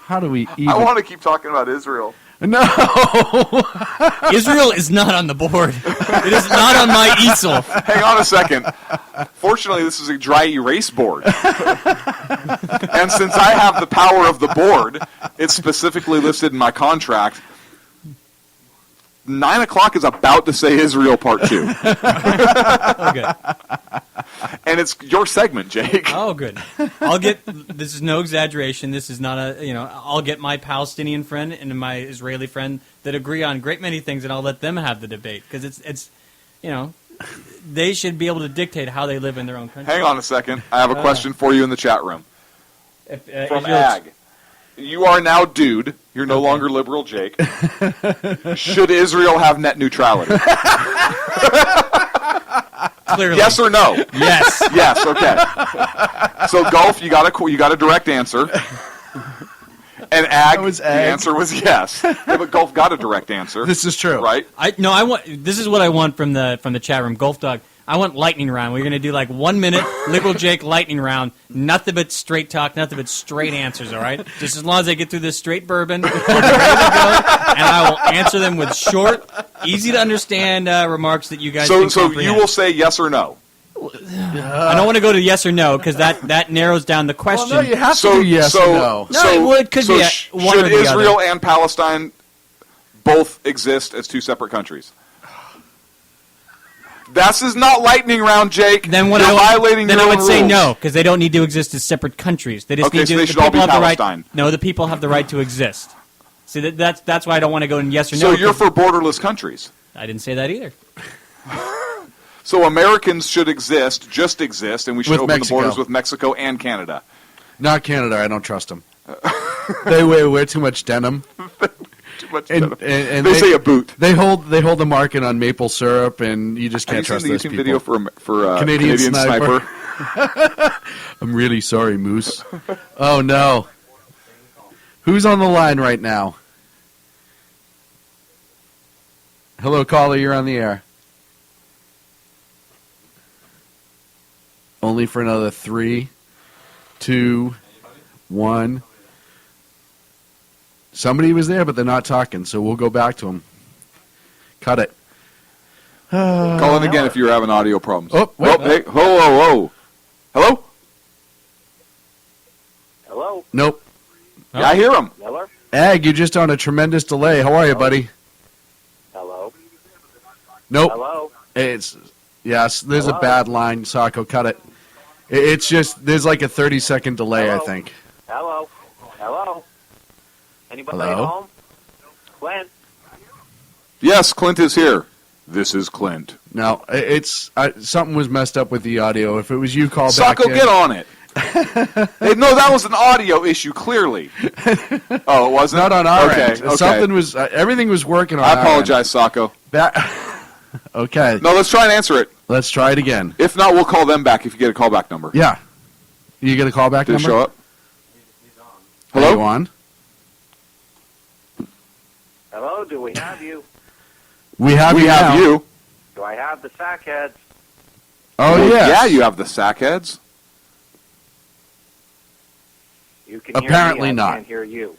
how do we even... I want to keep talking about Israel. No! Israel is not on the board. It is not on my easel. Hang on a second. Fortunately, this is a dry erase board. And since I have the power of the board, it's specifically listed in my contract. 9 o'clock is about to say Israel Part 2. Okay. And it's your segment, Jake. Oh, good. This is no exaggeration. This is not I'll get my Palestinian friend and my Israeli friend that agree on a great many things, and I'll let them have the debate. Because it's they should be able to dictate how they live in their own country. Hang on a second. I have a question for you in the chat room. From Ag. You are now dude. You're no longer liberal, Jake. Should Israel have net neutrality? Clearly. Yes or no? Yes. Yes. Okay. So Golf, you got a direct answer. And Ag, the answer was yes. Yeah, but Golf got a direct answer. This is true, right? This is what I want from the chat room. Golf Dog. I want lightning round. We're going to do like 1 minute liberal Jake lightning round. Nothing but straight talk. Nothing but straight answers. All right. Just as long as I get through this straight bourbon, I'll be ready to go, and I will answer them with short, easy to understand remarks that you guys. So you will say yes or no. I don't want to go to yes or no because that narrows down the question. Well, no, you have to do yes or no. No, it could be one or the should Israel other. and Palestine both exist as two separate countries? This is not lightning round, Jake. Then You're violating your own I would say rules. no, because they don't need to exist as separate countries. They just Okay, need so to. they should all be Palestine. No, the people have the right to exist. See, that's why I don't want to go in yes or no. So you're for borderless countries. I didn't say that either. So Americans should just exist, and we should With open Mexico. the borders with Mexico and Canada. Not Canada. I don't trust them. They wear too much denim. Too much And they say a boot. They hold the market on maple syrup, and you just can't trust Have you those seen the people. YouTube video for Canadian Sniper? I'm really sorry, Moose. Oh no. Who's on the line right now? Hello, caller. You're on the air. Only for another 3, 2, 1. Somebody was there, but they're not talking, so we'll go back to them. Cut it. Call in again if you're having audio problems. Oh, wait. Hey, whoa. Hello? Hello? Nope. Yeah, I hear him. Miller? Ag, you're just on a tremendous delay. How are you, buddy? Hello? Nope. Hello? Yes, there's a bad line, Sacco. Cut it. It's just, there's like a 30-second delay, Hello? I think. Hello? Hello? Anybody Hello? home? Clint? Yes, Clint is here. This is Clint. No, it's something was messed up with the audio. If it was you, call back Sacco, in. get on it. Hey, no, that was an audio issue, clearly. Oh, it wasn't? Not on our okay, end. Okay. Something was, everything was working on I our end. apologize, Sacco. Okay. No, let's try and answer it. Let's try it again. If not, we'll call them back if you get a callback number. Yeah. You get a callback Did number? it show up? Are Hello? you on? Hello? Do we have you? We have you. Do I have the sackheads? Oh, Well, yes. Yeah, you have the sackheads. You can Apparently hear me, not. I can't hear you.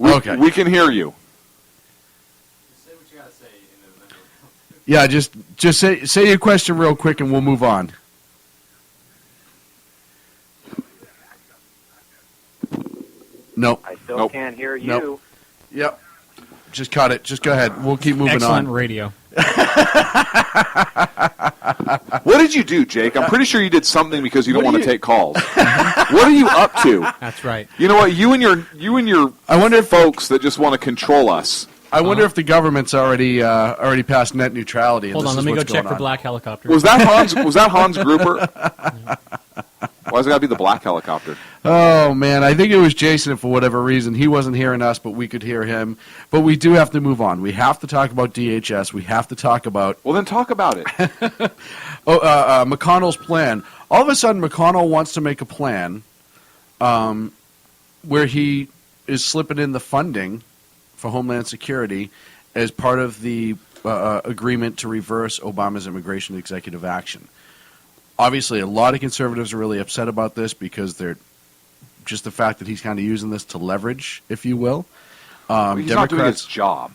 Okay. We can hear you. Yeah, just say your question real quick and we'll move on. Nope. I still can't hear you. Nope. Yep. Just cut it. Just go ahead. We'll keep moving Excellent on. radio. What did you do, Jake? I'm pretty sure you did something because you don't want to take calls. What are you up to? That's right. You know what? You and your I wonder if folks that just want to control us. I wonder if the government's already passed net neutrality. And Hold this on, is let me go what's check going for on. black helicopter. Was that Hans Gruber? Why's it got to be the black helicopter? Oh, man. I think it was Jason for whatever reason. He wasn't hearing us, but we could hear him. But we do have to move on. We have to talk about DHS. We have to talk about... Well, then talk about it. McConnell's plan. All of a sudden, McConnell wants to make a plan where he is slipping in the funding for Homeland Security as part of the agreement to reverse Obama's immigration executive action. Obviously, a lot of conservatives are really upset about this because they're just the fact that he's kind of using this to leverage, if you will. He's not doing his job.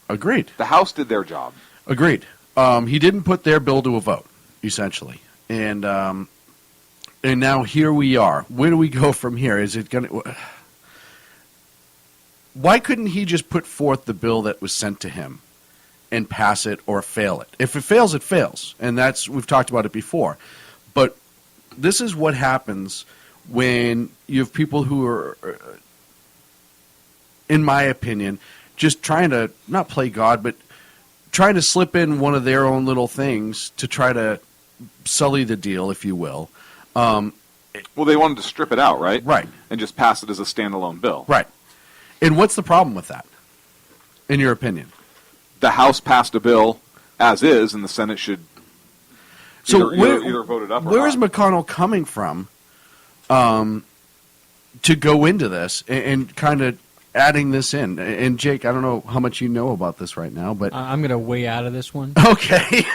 Agreed. The House did their job. Agreed. He didn't put their bill to a vote, essentially. And now here we are. Where do we go from here? Is it going to... Why couldn't he just put forth the bill that was sent to him and pass it or fail it? If it fails, it fails. And we've talked about it before. But this is what happens when you have people who are, in my opinion, just trying to not play God, but trying to slip in one of their own little things to try to sully the deal, if you will. Well, they wanted to strip it out, right? Right. And just pass it as a standalone bill. Right. And what's the problem with that, in your opinion? The House passed a bill as is, and the Senate should either vote it up or not. Where is McConnell coming from to go into this and kind of adding this in? And, Jake, I don't know how much you know about this right now, but... I'm going to weigh out of this one. Okay.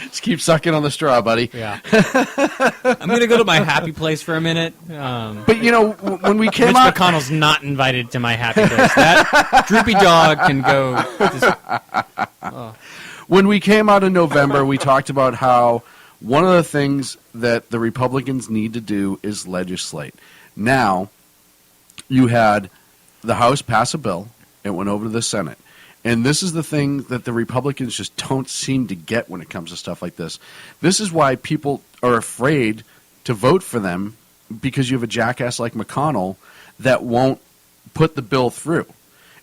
Just keep sucking on the straw, buddy. Yeah. I'm going to go to my happy place for a minute. But, you know, when we came Mitch out... McConnell's not invited to my happy place. That droopy dog can go... When we came out in November, we talked about how one of the things that the Republicans need to do is legislate. Now, you had the House pass a bill. It went over to the Senate. And this is the thing that the Republicans just don't seem to get when it comes to stuff like this. This is why people are afraid to vote for them, because you have a jackass like McConnell that won't put the bill through.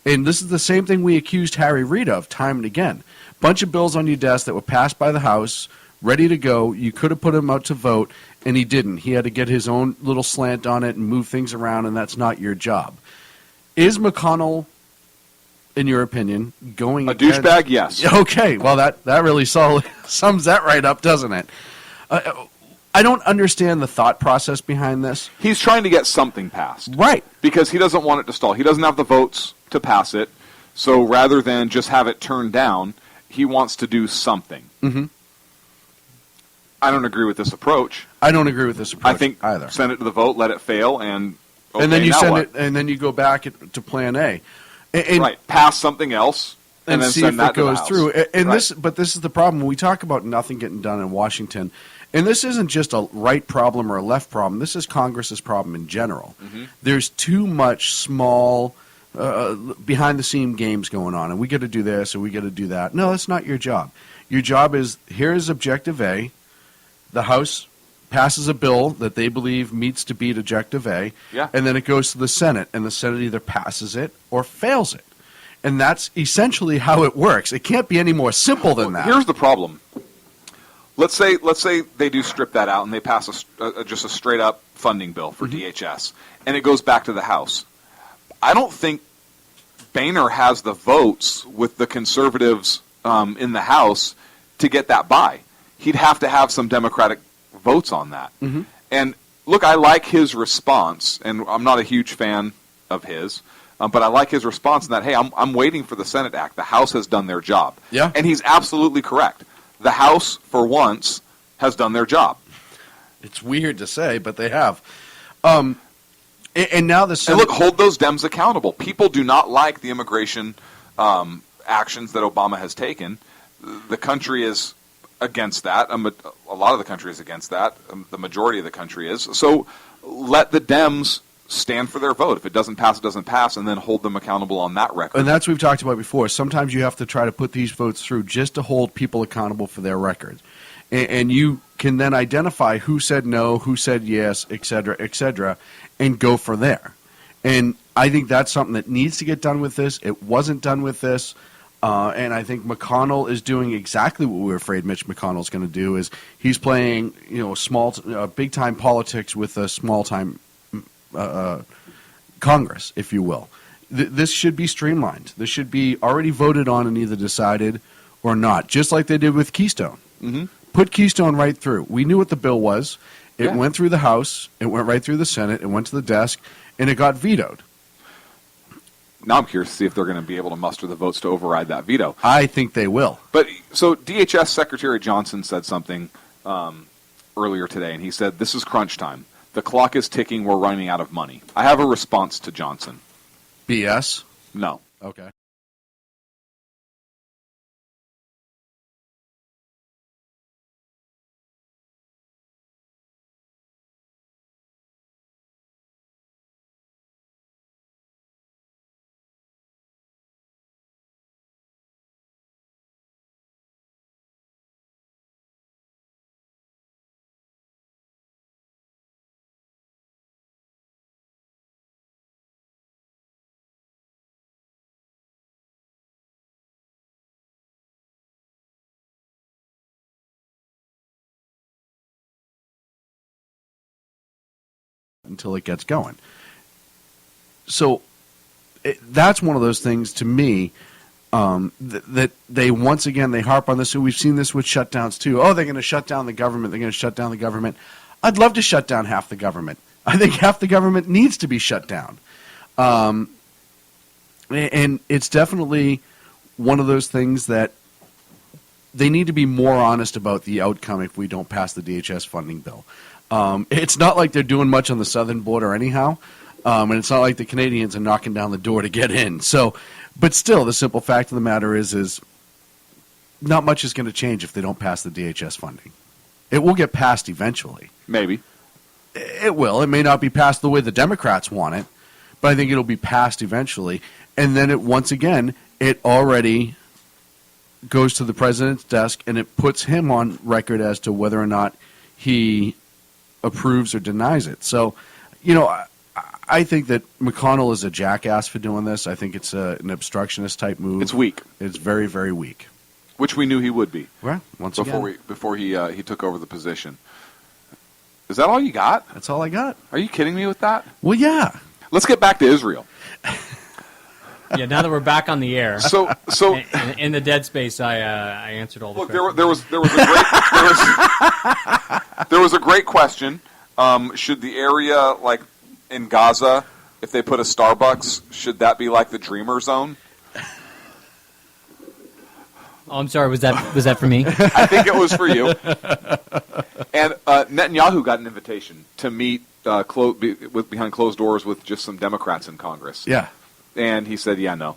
And this is the same thing we accused Harry Reid of time and again. Bunch of bills on your desk that were passed by the House, ready to go. You could have put him out to vote, and he didn't. He had to get his own little slant on it and move things around, and that's not your job. Is McConnell, in your opinion, going a douchebag? Yes. Okay, well, that really sums that right up, doesn't it? I don't understand the thought process behind this. He's trying to get something passed. Right. Because he doesn't want it to stall. He doesn't have the votes to pass it, so rather than just have it turned down, he wants to do something. Mm-hmm. I don't agree with this approach. I don't agree with this approach I think either. Send it to the vote, let it fail, and okay, and then you now send what? it, and then you go back to Plan A, and right? Pass something else, and then see send if that it goes to the through. House. And Right. this is the problem when we talk about nothing getting done in Washington. And this isn't just a right problem or a left problem. This is Congress's problem in general. Mm-hmm. There's too much small behind-the-scene games going on, and we got to do this, and we got to do that. No, that's not your job. Your job is, here's Objective A. The House passes a bill that they believe meets to beat Objective A, Yeah. and then it goes to the Senate, and the Senate either passes it or fails it. And that's essentially how it works. It can't be any more simple than that. Here's the problem. Let's say they do strip that out and they pass just a straight up funding bill for DHS, and it goes back to the House. I don't think Boehner has the votes with the conservatives in the House to get that by. He'd have to have some Democratic votes on that. Mm-hmm. And look, I like his response, and I'm not a huge fan of his, but I like his response in that, hey, I'm waiting for the Senate Act. The House has done their job. Yeah. And he's absolutely correct. The House, for once, has done their job. It's weird to say, but they have. And now the Senate... And look, hold those Dems accountable. People do not like the immigration actions that Obama has taken. The country is against that. A lot of the country is against that. The majority of the country is. So let the Dems stand for their vote. If it doesn't pass, it doesn't pass, and then hold them accountable on that record. And that's what we've talked about before. Sometimes you have to try to put these votes through just to hold people accountable for their record. And you can then identify who said no, who said yes, et cetera, and go for there. And I think that's something that needs to get done with this. It wasn't done with this. And I think McConnell is doing exactly what we were afraid Mitch McConnell's going to do. Is he's playing, big time politics with a small time Congress, if you will. This should be streamlined. This should be already voted on and either decided or not, just like they did with Keystone. Mm-hmm. Put Keystone right through. We knew what the bill was. It went through the House. It went right through the Senate. It went to the desk, and it got vetoed. Now I'm curious to see if they're going to be able to muster the votes to override that veto. I think they will. But so DHS Secretary Johnson said something earlier today, and he said, "This is crunch time. The clock is ticking. We're running out of money." I have a response to Johnson. BS? No. Okay. Until it gets going. So that's one of those things to me that they once again they harp on this. So we've seen this with shutdowns too. Oh, they're going to shut down the government. They're going to shut down the government. I'd love to shut down half the government. I think half the government needs to be shut down. And it's definitely one of those things that they need to be more honest about the outcome if we don't pass the DHS funding bill. It's not like they're doing much on the southern border anyhow, and it's not like the Canadians are knocking down the door to get in. So, but still, the simple fact of the matter is not much is going to change if they don't pass the DHS funding. It will get passed eventually. Maybe. It will. It may not be passed the way the Democrats want it, but I think it'll be passed eventually. And then once again, it already goes to the president's desk, and it puts him on record as to whether or not he approves or denies it. So, I think that McConnell is a jackass for doing this. I think it's an obstructionist type move. It's weak. It's very, very weak. Which we knew he would be. Right. Before he took over the position. Is that all you got? That's all I got. Are you kidding me with that? Well, yeah. Let's get back to Israel. Yeah, now that we're back on the air, so in the dead space, I answered all the questions. There was a great question. Should the area like in Gaza, if they put a Starbucks, should that be like the Dreamer Zone? Oh, I'm sorry. Was that for me? I think it was for you. And Netanyahu got an invitation to meet behind closed doors with just some Democrats in Congress. Yeah. And he said, "Yeah, no."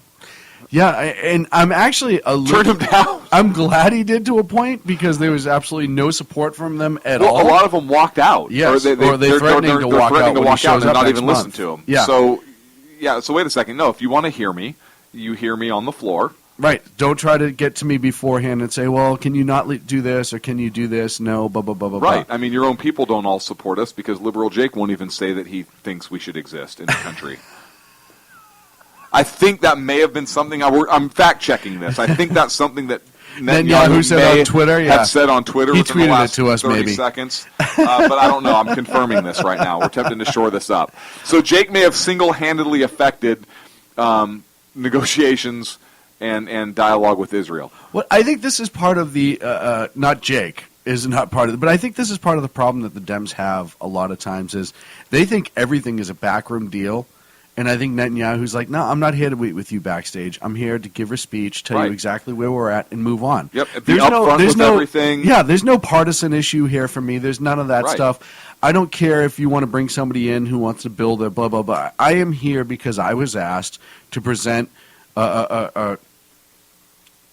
Yeah, and I'm actually turned him down. I'm glad he did to a point because there was absolutely no support from them at all. A lot of them walked out. Yes, or they're threatening to walk out when he shows and up not next even month. listen to him. Yeah. So wait a second. No, if you want to hear me, you hear me on the floor. Right. Don't try to get to me beforehand and say, well, can you not do this or can you do this? No, blah, blah, blah, blah, Right. blah. I mean, your own people don't all support us because liberal Jake won't even say that he thinks we should exist in the country. I think that may have been something I'm fact-checking this. I think that's something that Netanyahu said on Twitter. Yeah, have said on Twitter he within the tweeted last it to us 30 maybe seconds. But I don't know. I'm confirming this right now. We're attempting to shore this up. So Jake may have single-handedly affected negotiations and dialogue with Israel. Well, I think this is part of the not Jake is not part of it, but I think this is part of the problem that the Dems have a lot of times is they think everything is a backroom deal. And I think Netanyahu's like, no, I'm not here to wait with you backstage. I'm here to give a speech, tell you exactly where we're at, and move on. Yep. Be upfront with everything. Yeah, there's no partisan issue here for me. There's none of that stuff. I don't care if you want to bring somebody in who wants to build a blah, blah, blah. I am here because I was asked to present a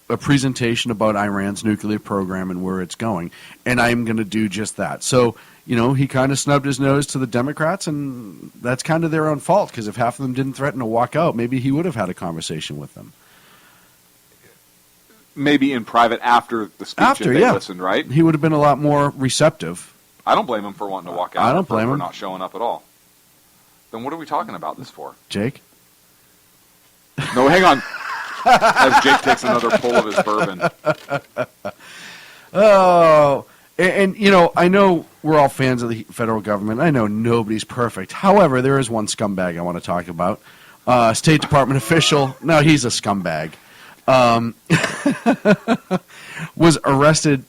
presentation about Iran's nuclear program and where it's going, and I am going to do just that. So, he kind of snubbed his nose to the Democrats, and that's kind of their own fault, because if half of them didn't threaten to walk out, maybe he would have had a conversation with them. Maybe in private after the speech if they listened, right? He would have been a lot more receptive. I don't blame him for wanting to walk out. I don't blame him for not showing up at all. Then what are we talking about this for? Jake? No, hang on. As Jake takes another pull of his bourbon. Oh, and I know we're all fans of the federal government. I know nobody's perfect. However, there is one scumbag I want to talk about. State Department official. No, he's a scumbag. Was arrested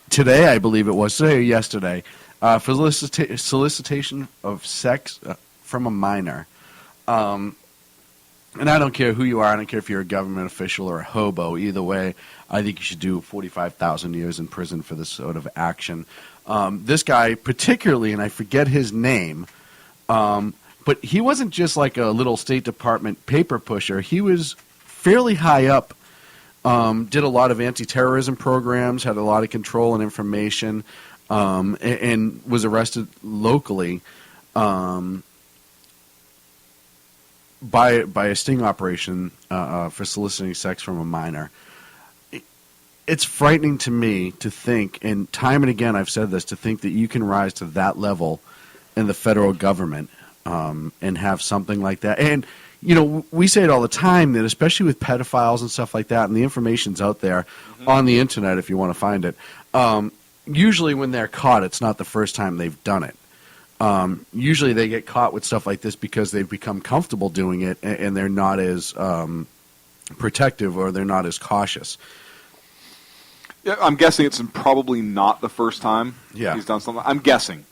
today, I believe it was, today or yesterday, for solicitation of sex from a minor. And I don't care who you are. I don't care if you're a government official or a hobo. Either way, I think you should do 45,000 years in prison for this sort of action. This guy particularly, and I forget his name, but he wasn't just like a little State Department paper pusher. He was fairly high up, did a lot of anti-terrorism programs, had a lot of control and information, and was arrested locally by a sting operation for soliciting sex from a minor. It's frightening to me to think, and time and again I've said this, to think that you can rise to that level in the federal government and have something like that. And, we say it all the time that especially with pedophiles and stuff like that, and the information's out there on the internet if you want to find it, usually when they're caught, it's not the first time they've done it. Usually they get caught with stuff like this because they've become comfortable doing it and they're not as protective or they're not as cautious. Yeah, I'm guessing it's probably not the first time he's done something. I'm guessing.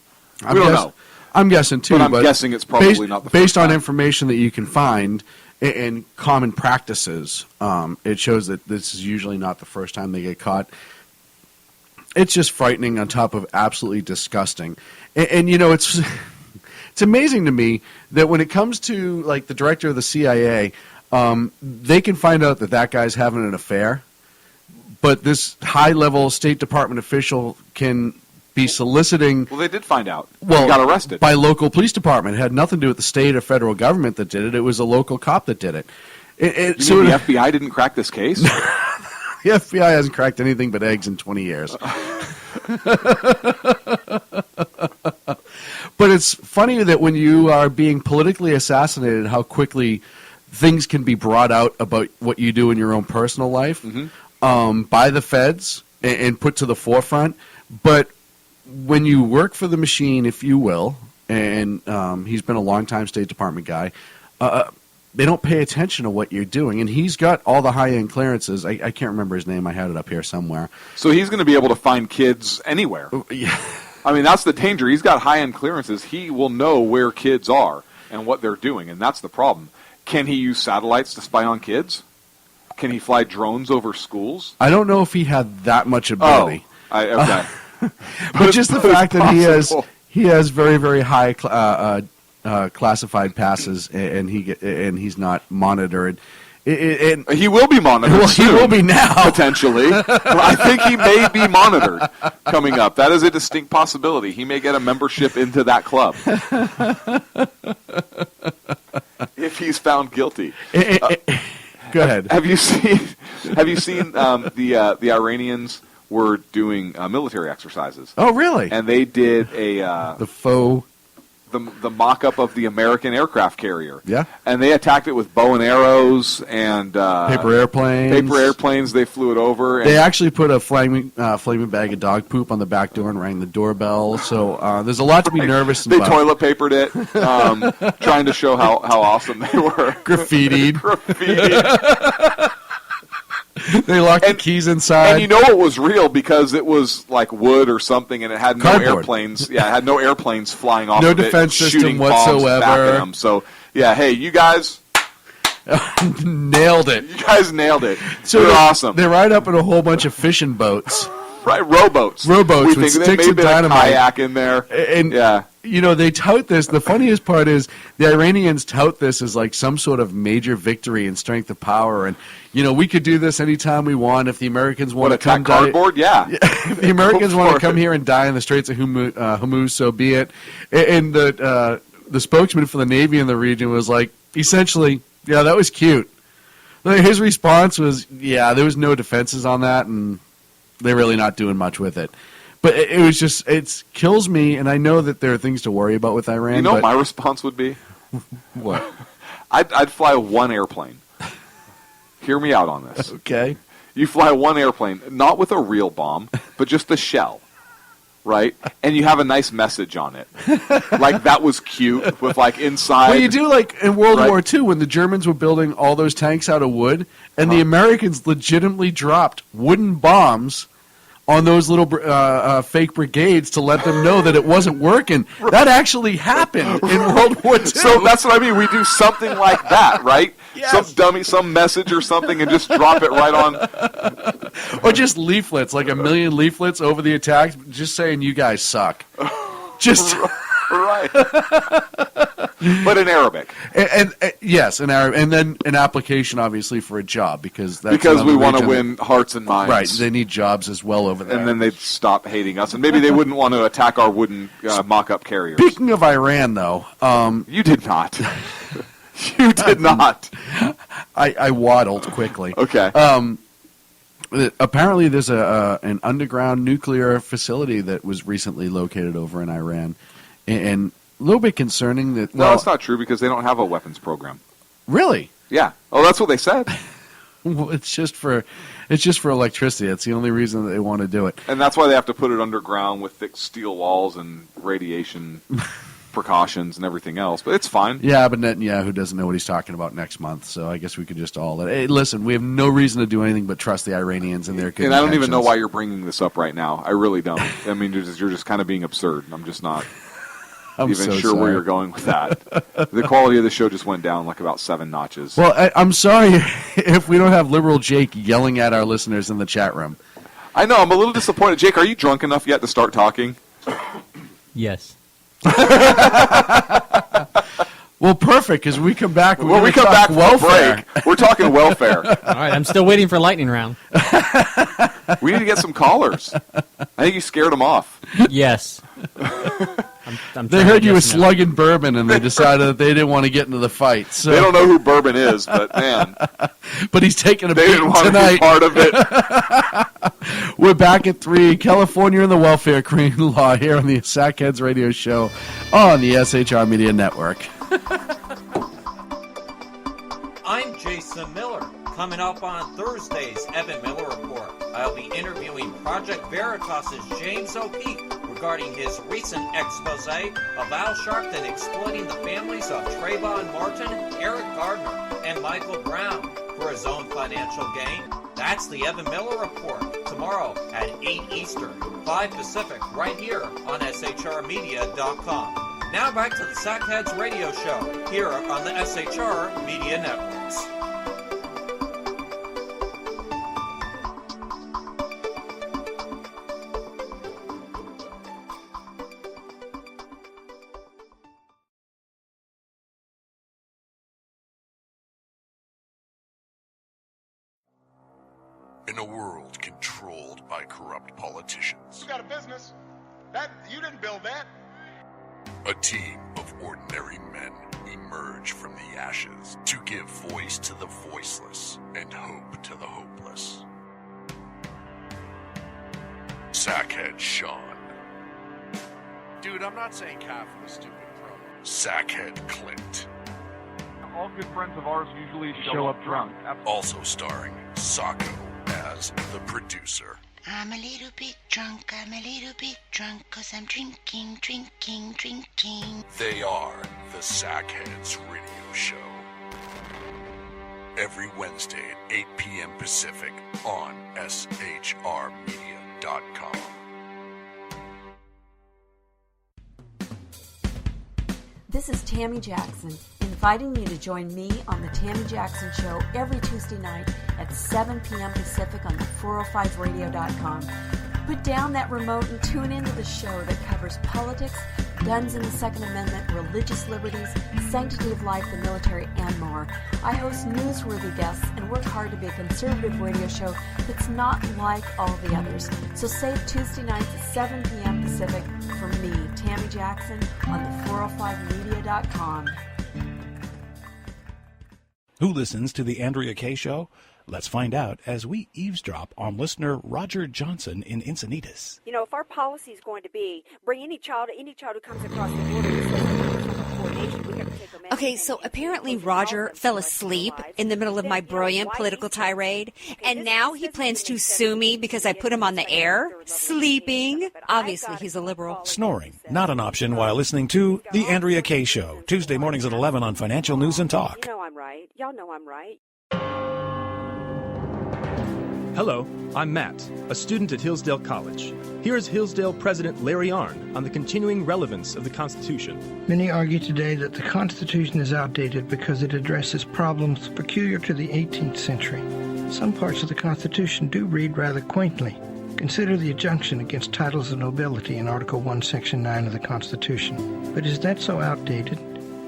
We don't know. I'm guessing too. But I'm guessing it's probably not the first based on time. information that you can find and common practices, it shows that this is usually not the first time they get caught. It's just frightening on top of absolutely disgusting. And it's amazing to me that when it comes to like the director of the CIA, they can find out that guy's having an affair, but this high-level State Department official can be soliciting. Well, they did find out. Well, he got arrested by local police department. It had nothing to do with the state or federal government that did it. It was a local cop that did it. You mean the FBI didn't crack this case? The FBI hasn't cracked anything but eggs in 20 years. But it's funny that when you are being politically assassinated, how quickly things can be brought out about what you do in your own personal life by the feds and put to the forefront. But when you work for the machine, if you will, and he's been a long-time State Department guy, they don't pay attention to what you're doing. And he's got all the high-end clearances. I can't remember his name. I had it up here somewhere. So he's going to be able to find kids anywhere. Yeah. I mean, that's the danger. He's got high-end clearances. He will know where kids are and what they're doing, and that's the problem. Can he use satellites to spy on kids? Can he fly drones over schools? I don't know if he had that much ability. Okay. But just the fact that he has very, very high classified passes, and he's not monitored. He will be monitored. Well, soon, he will be now potentially. I think he may be monitored coming up. That is a distinct possibility. He may get a membership into that club if he's found guilty. Go ahead. Have you seen the Iranians were doing military exercises? Oh, really? And they did the mock-up of the American aircraft carrier. Yeah. And they attacked it with bow and arrows and paper airplanes. They flew it over. They actually put a flaming bag of dog poop on the back door and rang the doorbell. So there's a lot to be nervous about. They toilet papered it, trying to show how awesome they were. Graffitied. They locked the keys inside. And you know it was real because it was like wood or something, and it had no Cardboard. Airplanes. Yeah, it had no airplanes flying off no of it, defense system shooting bombs whatsoever. back at them. So, yeah, hey, you guys nailed it. You guys nailed it. So You're awesome. They ride up in a whole bunch of fishing boats. Right, rowboats. Rowboats We with think sticks there and may have been a dynamite. kayak in there. And, yeah. They tout this. The funniest part is the Iranians tout this as like some sort of major victory and strength of power. And, we could do this anytime we want. If the Americans want to come cardboard? Yeah. If the Americans want to come here and die in the Straits of Hormuz, so be it. And the spokesman for the Navy in the region was like, essentially, yeah, that was cute. Like, his response was, yeah, there was no defenses on that, and they're really not doing much with it. But it was just, it kills me, and I know that there are things to worry about with Iran. You know what my response would be? What? I'd fly one airplane. Hear me out on this. Okay. You fly one airplane, not with a real bomb, but just a shell, right? And you have a nice message on it. Like, that was cute with, like, inside. Well, you do like in World Right. War II when the Germans were building all those tanks out of wood, and the Americans legitimately dropped wooden bombs on those little fake brigades to let them know that it wasn't working. That actually happened in World War II. So that's what I mean. We do something like that, right? Yes. Some dummy, some message or something, and just drop it right on. Or just leaflets, like 1 million leaflets over the attacks, just saying you guys suck. Just right. But in Arabic. And yes, in Arabic, and then an application obviously for a job because that's we want to region. win hearts and minds. Right, they need jobs as well over there. And then they'd stop hating us, and maybe they wouldn't want to attack our wooden mock-up carriers. Speaking of Iran, though, you did not. You did not. I waddled quickly. Okay. Apparently, there's an underground nuclear facility that was recently located over in Iran, and a little bit concerning that. No, that's not true because they don't have a weapons program. Really? Yeah. Oh, that's what they said. Well, it's just for electricity. That's the only reason that they want to do it. And that's why they have to put it underground with thick steel walls and radiation precautions and everything else. But it's fine. Yeah, but Netanyahu doesn't know what he's talking about next month, so I guess we could just all hey, listen, we have no reason to do anything but trust the Iranians and their good And I don't even know intentions. why you're bringing this up right now. I really don't. I mean, you're just kind of being absurd. I'm just not I'm even so sure where sorry. you're going with that. The quality of the show just went down like about 7 notches. Well, I'm sorry if we don't have liberal Jake yelling at our listeners in the chat room. I know, I'm a little disappointed. Jake, are you drunk enough yet to start talking? Yes. Well, perfect, because we come back. When we come back from welfare. break, we're talking welfare. All right, I'm still waiting for lightning round. We need to get some callers. I think you scared them off. Yes. I'm They heard you were slugging bourbon, and they decided that they didn't want to get into the fight. So. They don't know who Bourbon is, but man. But he's taking a They beat didn't want tonight. to be part of it. We're back at 3, California and the Welfare Queen Law here on the Sackheads Radio Show on the SHR Media Network. I'm Jason Miller. Coming up on Thursday's Evan Miller Report, I'll be interviewing Project Veritas's James O'Keefe regarding his recent expose of Al Sharpton exploiting the families of Trayvon Martin, Eric Gardner, and Michael Brown for his own financial gain. That's the Evan Miller Report, tomorrow at 8 Eastern, 5 Pacific, right here on SHRmedia.com. Now back to the Sackheads Radio Show, here on the SHR Media Networks. In a world controlled by corrupt politicians, You got a business. That you didn't build that. a team of ordinary men emerge from the ashes to give voice to the voiceless and hope to the hopeless. Sackhead Sean, Dude, I'm not saying Catholic, stupid bro. Sackhead Clint, All good friends of ours usually show up drunk. also starring Sacco as the producer. I'm a little bit drunk, I'm a little bit drunk, 'cause I'm drinking, drinking, drinking. They are the Sackheads Radio Show. Every Wednesday at 8 p.m. Pacific on SHRmedia.com. This is Tammy Jackson, inviting you to join me on the Tammy Jackson Show every Tuesday night at 7 p.m. Pacific on the 405radio.com. Put down that remote and tune into the show that covers politics, guns and the Second Amendment, religious liberties, sanctity of life, the military, and more. I host newsworthy guests and work hard to be a conservative radio show that's not like all the others. So save Tuesday nights at 7 p.m. Pacific for me, Tammy Jackson, on the 405media.com. Who listens to the Andrea Kaye Show? Let's find out as we eavesdrop on listener Roger Johnson in Encinitas. You know, if our policy is going to be bring any child who comes across the border who says Okay, so apparently Roger fell asleep in the middle of my brilliant political tirade, and now he plans to sue me because I put him on the air, sleeping. Obviously, he's a liberal. Snoring, not an option while listening to The Andrea Kaye Show, Tuesday mornings at 11 on Financial News and Talk. You know I'm right. Y'all know I'm right. Hello, I'm Matt, a student at Hillsdale College. Here is Hillsdale President Larry Arnn on the continuing relevance of the Constitution. Many argue today that the Constitution is outdated because it addresses problems peculiar to the 18th century. Some parts of the Constitution do read rather quaintly. Consider the injunction against titles of nobility in Article 1, Section 9 of the Constitution. But is that so outdated?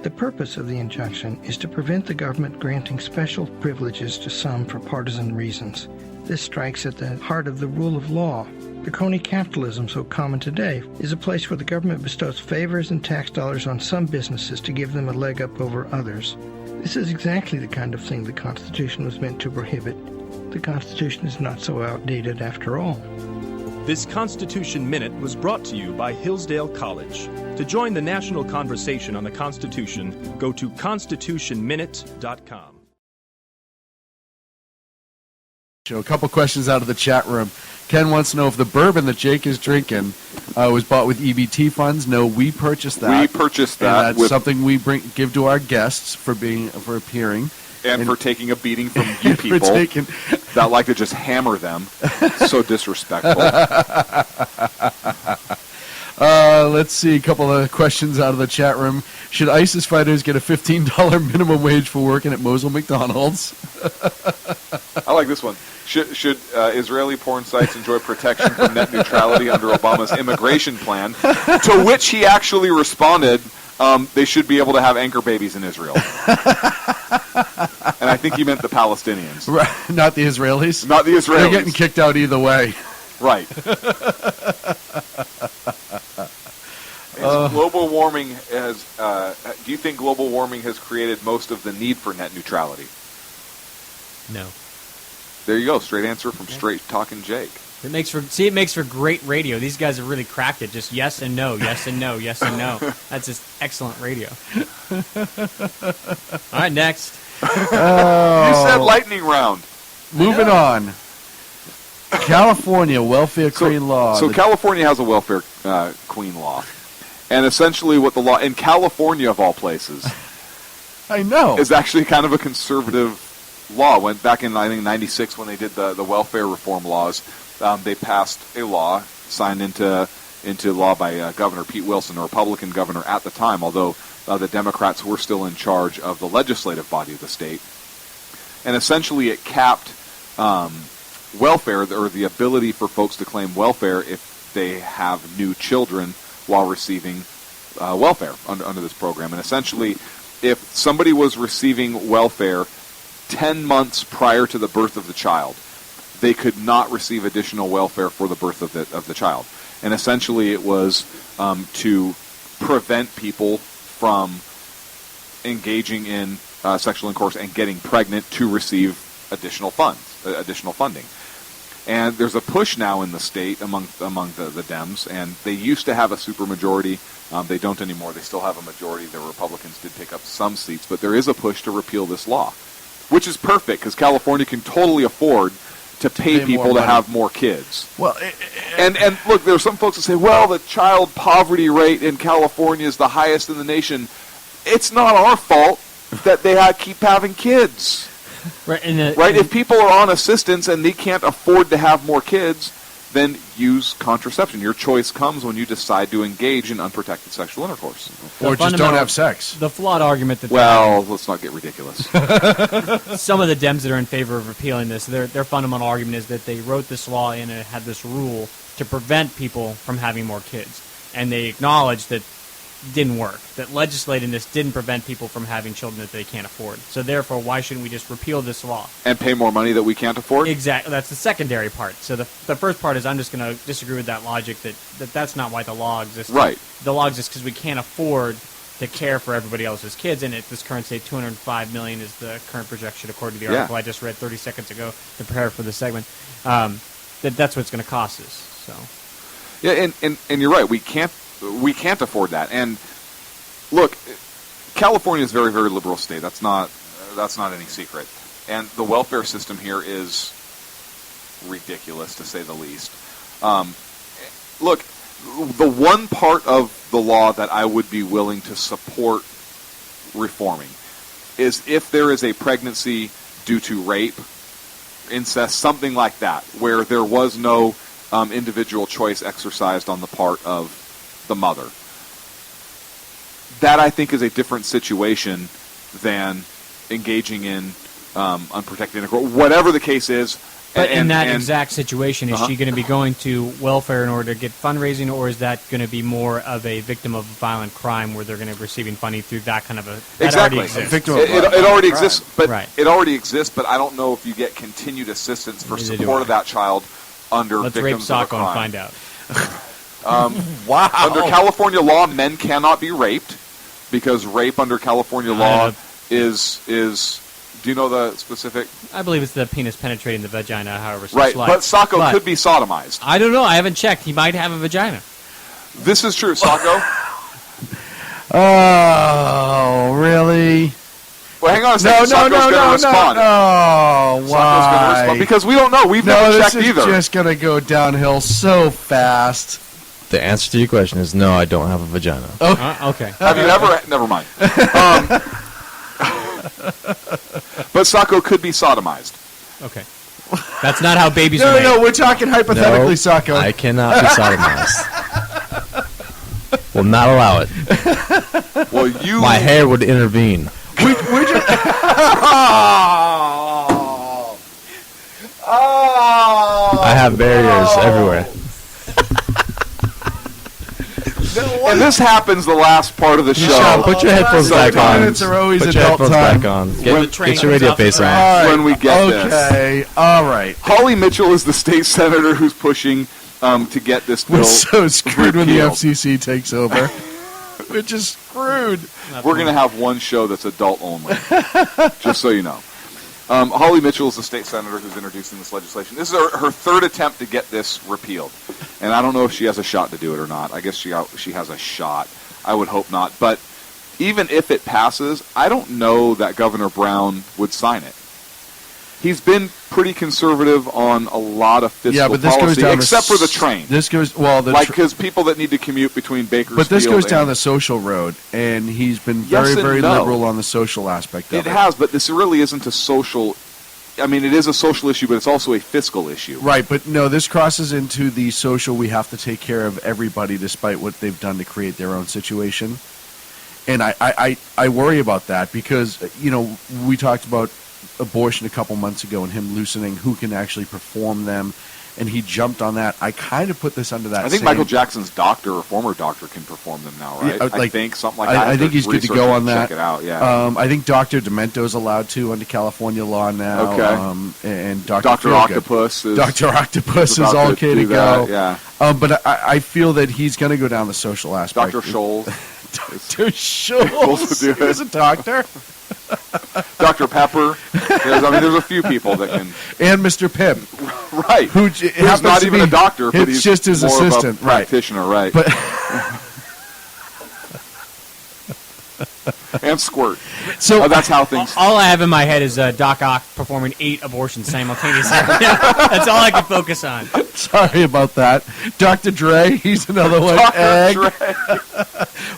The purpose of the injunction is to prevent the government granting special privileges to some for partisan reasons. This strikes at the heart of the rule of law. The crony capitalism so common today is a place where the government bestows favors and tax dollars on some businesses to give them a leg up over others. This is exactly the kind of thing the Constitution was meant to prohibit. The Constitution is not so outdated after all. This Constitution Minute was brought to you by Hillsdale College. To join the national conversation on the Constitution, go to constitutionminute.com. A couple questions out of the chat room. Ken wants to know if the bourbon that Jake is drinking was bought with EBT funds. No, we purchased that. We purchased that. And that's something we give to our guests for appearing. And for taking a beating from you people that like to just hammer them. So disrespectful. Let's see, a couple of questions out of the chat room. Should ISIS fighters get a $15 minimum wage for working at Mosul McDonald's? I like this one. Should Israeli porn sites enjoy protection from net neutrality under Obama's immigration plan? To which he actually responded, they should be able to have anchor babies in Israel. And I think he meant the Palestinians. Right, not the Israelis? Not the Israelis. They're getting kicked out either way. Right. Global warming has. Do you think global warming has created most of the need for net neutrality? No. There you go. Straight answer from Straight Talking Jake. It makes for great radio. These guys have really cracked it. Just yes and no, yes and no, yes and no. That's just excellent radio. All right, next. You said lightning round. Moving on. California welfare queen law. So California has a welfare queen law, and essentially what the law in California, of all places, I know, is actually kind of a conservative law. Went back in, I think, '96 when they did the welfare reform laws. They passed a law signed into law by Governor Pete Wilson, a Republican governor at the time, although the Democrats were still in charge of the legislative body of the state. And essentially it capped welfare, or the ability for folks to claim welfare if they have new children while receiving welfare under this program. And essentially, if somebody was receiving welfare 10 months prior to the birth of the child, they could not receive additional welfare for the birth of the child. And essentially it was to prevent people from engaging in sexual intercourse and getting pregnant to receive additional funding. And there's a push now in the state among the Dems, and they used to have a supermajority. They don't anymore. They still have a majority. The Republicans did pick up some seats, but there is a push to repeal this law, which is perfect because California can totally afford to pay people to have more kids. Well, and look, there are some folks that say, well, the child poverty rate in California is the highest in the nation. It's not our fault that they keep having kids. Right. If people are on assistance and they can't afford to have more kids, then use contraception. Your choice comes when you decide to engage in unprotected sexual intercourse. Or just don't have sex. The flawed argument that let's not get ridiculous. Some of the Dems that are in favor of repealing this, their fundamental argument is that they wrote this law in and it had this rule to prevent people from having more kids. And they acknowledge that it didn't work, that legislating this didn't prevent people from having children that they can't afford. So therefore, why shouldn't we just repeal this law? And pay more money that we can't afford? Exactly. That's the secondary part. So the first part is I'm just going to disagree with that logic that's not why the law exists. Right. The law exists because we can't afford to care for everybody else's kids, and at this current state, $205 million is the current projection according to the article I just read 30 seconds ago to prepare for this segment. That's what it's going to cost us. So. Yeah, and you're right. We can't afford that. And look, California is a very, very liberal state. That's not any secret. And the welfare system here is ridiculous, to say the least. Look, the one part of the law that I would be willing to support reforming is if there is a pregnancy due to rape, incest, something like that, where there was no individual choice exercised on the part of the mother. That, I think, is a different situation than engaging in unprotected intercourse. Whatever the case is. But in that exact situation, is she going to be going to welfare in order to get fundraising, or is that going to be more of a victim of violent crime where they're going to be receiving funding through that kind of a... Exactly. It already exists, but right. It already exists, but I don't know if you get continued assistance for support of that child under Let's victims rape of a Sacco crime. and find out. Wow. Under California law, men cannot be raped because rape under California law is... Do you know the specific? I believe it's the penis penetrating the vagina, however it's right, slight. but Sacco could be sodomized. I don't know. I haven't checked. He might have a vagina. This is true, Sacco. Oh, really? Well, hang on a second. Sacco's going to respond. No, Sacco's why? going to respond because we don't know. We've never checked either. This is just going to go downhill so fast. The answer to your question is no, I don't have a vagina. Okay. Have you ever? Never mind. But Sacco could be sodomized. Okay. That's not how babies are made. No, we're talking hypothetically, No, Sacco. I cannot be sodomized. Will not allow it. Well, My hair would intervene. We're just... I have barriers everywhere. And this happens the last part of the show. Sean, put your headphones back on. Minutes are always Put your adult headphones time. back on. Get your radio face on. Right. When we get this. Okay, all right. Holly Mitchell is the state senator who's pushing to get this bill We're so screwed when the repealed. FCC takes over. We're just screwed. We're going to have one show that's adult only, just so you know. Holly Mitchell is the state senator who's introducing this legislation. This is her third attempt to get this repealed. And I don't know if she has a shot to do it or not. I guess she has a shot. I would hope not. But even if it passes, I don't know that Governor Brown would sign it. He's been pretty conservative on a lot of fiscal policy, except for the train. This goes because people that need to commute between Bakersfield. But this goes down the social road, and he's been very, very liberal on the social aspect of it. It has, but this really isn't a social. I mean, it is a social issue, but it's also a fiscal issue. Right, but no, this crosses into the social. We have to take care of everybody, despite what they've done to create their own situation. And I worry about that because we talked about abortion a couple months ago and him loosening who can actually perform them, and he jumped on that. I kind of put this under that. I think Michael Jackson's doctor or former doctor can perform them now, right? Yeah, I think something like that. I think he's good to go on that. Check it out. Yeah. I think Dr. Demento's allowed to under California law now. Okay. And Dr. Octopus is Dr. Octopus is all okay to go. Yeah. But I feel that he's going to go down the social aspect. Dr. Scholl. Dr. Scholl. He was a doctor. Dr. Pepper. There's a few people that can. And Mr. Pim. Right. Who's not even a doctor, but he's just his more assistant. Of a practitioner, right. But and Squirt. So that's how things. All I have in my head is Doc Ock performing 8 abortions simultaneously. That's all I can focus on. Sorry about that. Dr. Dre, he's another one. Dr. Dre.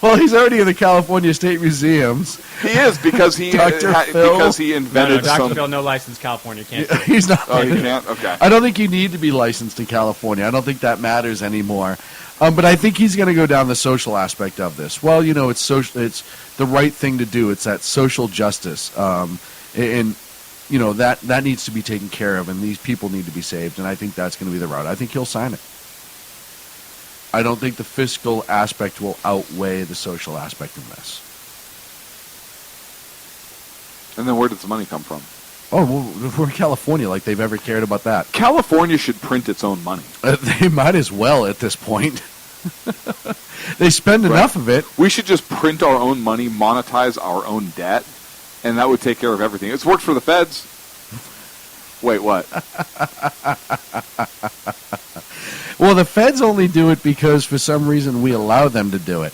Well, he's already in the California State Museums. He is because he invented Dr. some. Phil, no license, California can't. He's not. Oh, he can't. Okay. I don't think you need to be licensed in California. I don't think that matters anymore. But I think he's going to go down the social aspect of this. Well, it's social. It's the right thing to do. It's that social justice, and that needs to be taken care of, and these people need to be saved. And I think that's going to be the route. I think he'll sign it. I don't think the fiscal aspect will outweigh the social aspect of this. And then where does the money come from? Oh, well, we're in California, like they've ever cared about that. California should print its own money. They might as well at this point. They spend enough of it. We should just print our own money, monetize our own debt, and that would take care of everything. It's worked for the feds. Wait, what? Well, the feds only do it because for some reason we allow them to do it.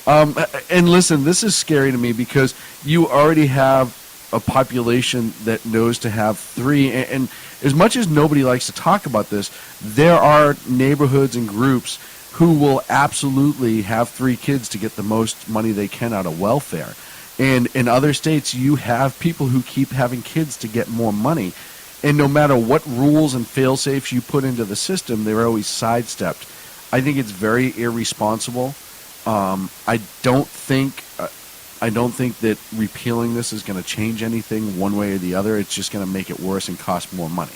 And listen, this is scary to me because you already have a population that knows to have three. And as much as nobody likes to talk about this, there are neighborhoods and groups who will absolutely have 3 kids to get the most money they can out of welfare. And in other states, you have people who keep having kids to get more money. And no matter what rules and fail-safes you put into the system, they're always sidestepped. I think it's very irresponsible. I don't think that repealing this is going to change anything one way or the other. It's just going to make it worse and cost more money.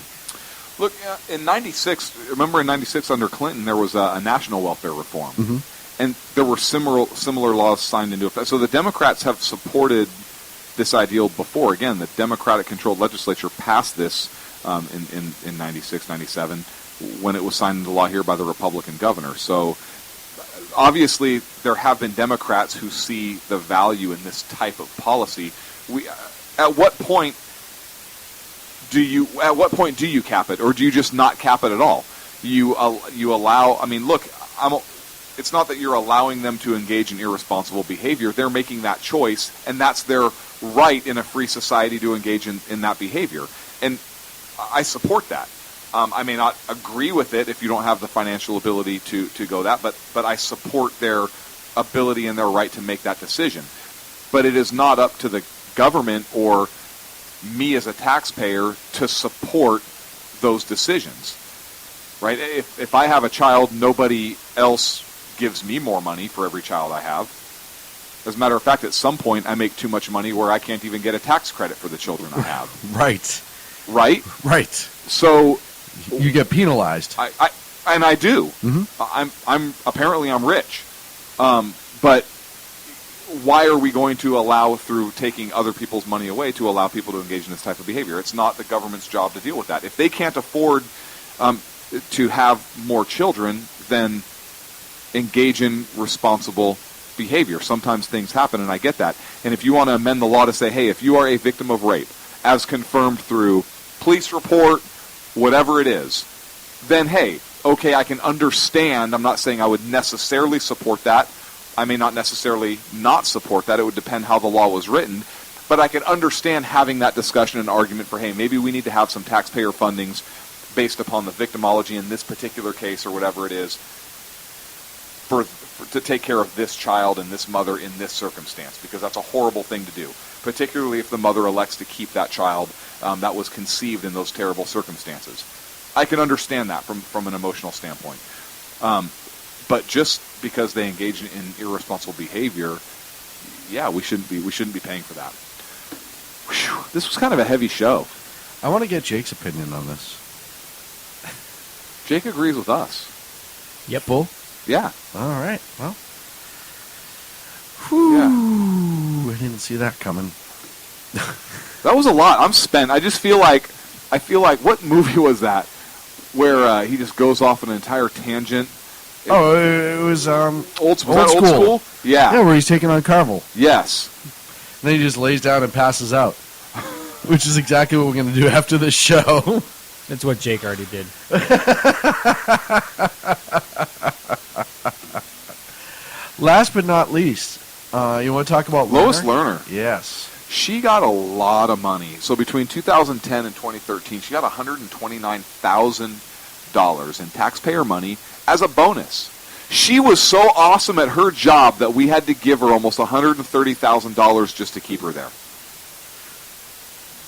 Look, in '96, remember in '96 under Clinton, there was a national welfare reform. Mm-hmm. And there were similar laws signed into effect. So the Democrats have supported this ideal before. Again, the Democratic-controlled legislature passed this in 96, 97, when it was signed into law here by the Republican governor. So obviously there have been Democrats who see the value in this type of policy. At what point do you cap it, or do you just not cap it at all? You allow. I mean, look, it's not that you're allowing them to engage in irresponsible behavior. They're making that choice, and that's their right in a free society to engage in that behavior. And I support that. I may not agree with it if you don't have the financial ability to go that, but I support their ability and their right to make that decision. But it is not up to the government or me as a taxpayer to support those decisions. Right? If I have a child, nobody else gives me more money for every child I have. As a matter of fact, at some point, I make too much money where I can't even get a tax credit for the children I have. Right. Right? Right. So you get penalized. And I do. Mm-hmm. I'm rich. But why are we going to allow, through taking other people's money away, to allow people to engage in this type of behavior? It's not the government's job to deal with that. If they can't afford to have more children, then engage in responsible behavior. Sometimes things happen, and I get that. And if you want to amend the law to say, hey, if you are a victim of rape, as confirmed through police report, whatever it is, then hey, okay, I can understand. I'm not saying I would necessarily support that. I may not necessarily not support that. It would depend how the law was written. But I can understand having that discussion and argument for, hey, maybe we need to have some taxpayer fundings based upon the victimology in this particular case or whatever it is to take care of this child and this mother in this circumstance, because that's a horrible thing to do, particularly if the mother elects to keep that child that was conceived in those terrible circumstances. I can understand that from an emotional standpoint. But just because they engage in irresponsible behavior, yeah, we shouldn't be paying for that. Whew, this was kind of a heavy show. I want to get Jake's opinion on this. Jake agrees with us. Yep. Full? Yeah. All right. Well. Whew. Yeah. I didn't see that coming. That was a lot. I'm spent. I feel like what movie was that where he just goes off on an entire tangent? It was Old School? Yeah. Yeah, where he's taking on Carvel. Yes. And then he just lays down and passes out, which is exactly what we're going to do after this show. That's what Jake already did. Last but not least, you want to talk about Lois Lerner? Yes. She got a lot of money. So between 2010 and 2013, she got $129,000 in taxpayer money as a bonus. She was so awesome at her job that we had to give her almost $130,000 just to keep her there.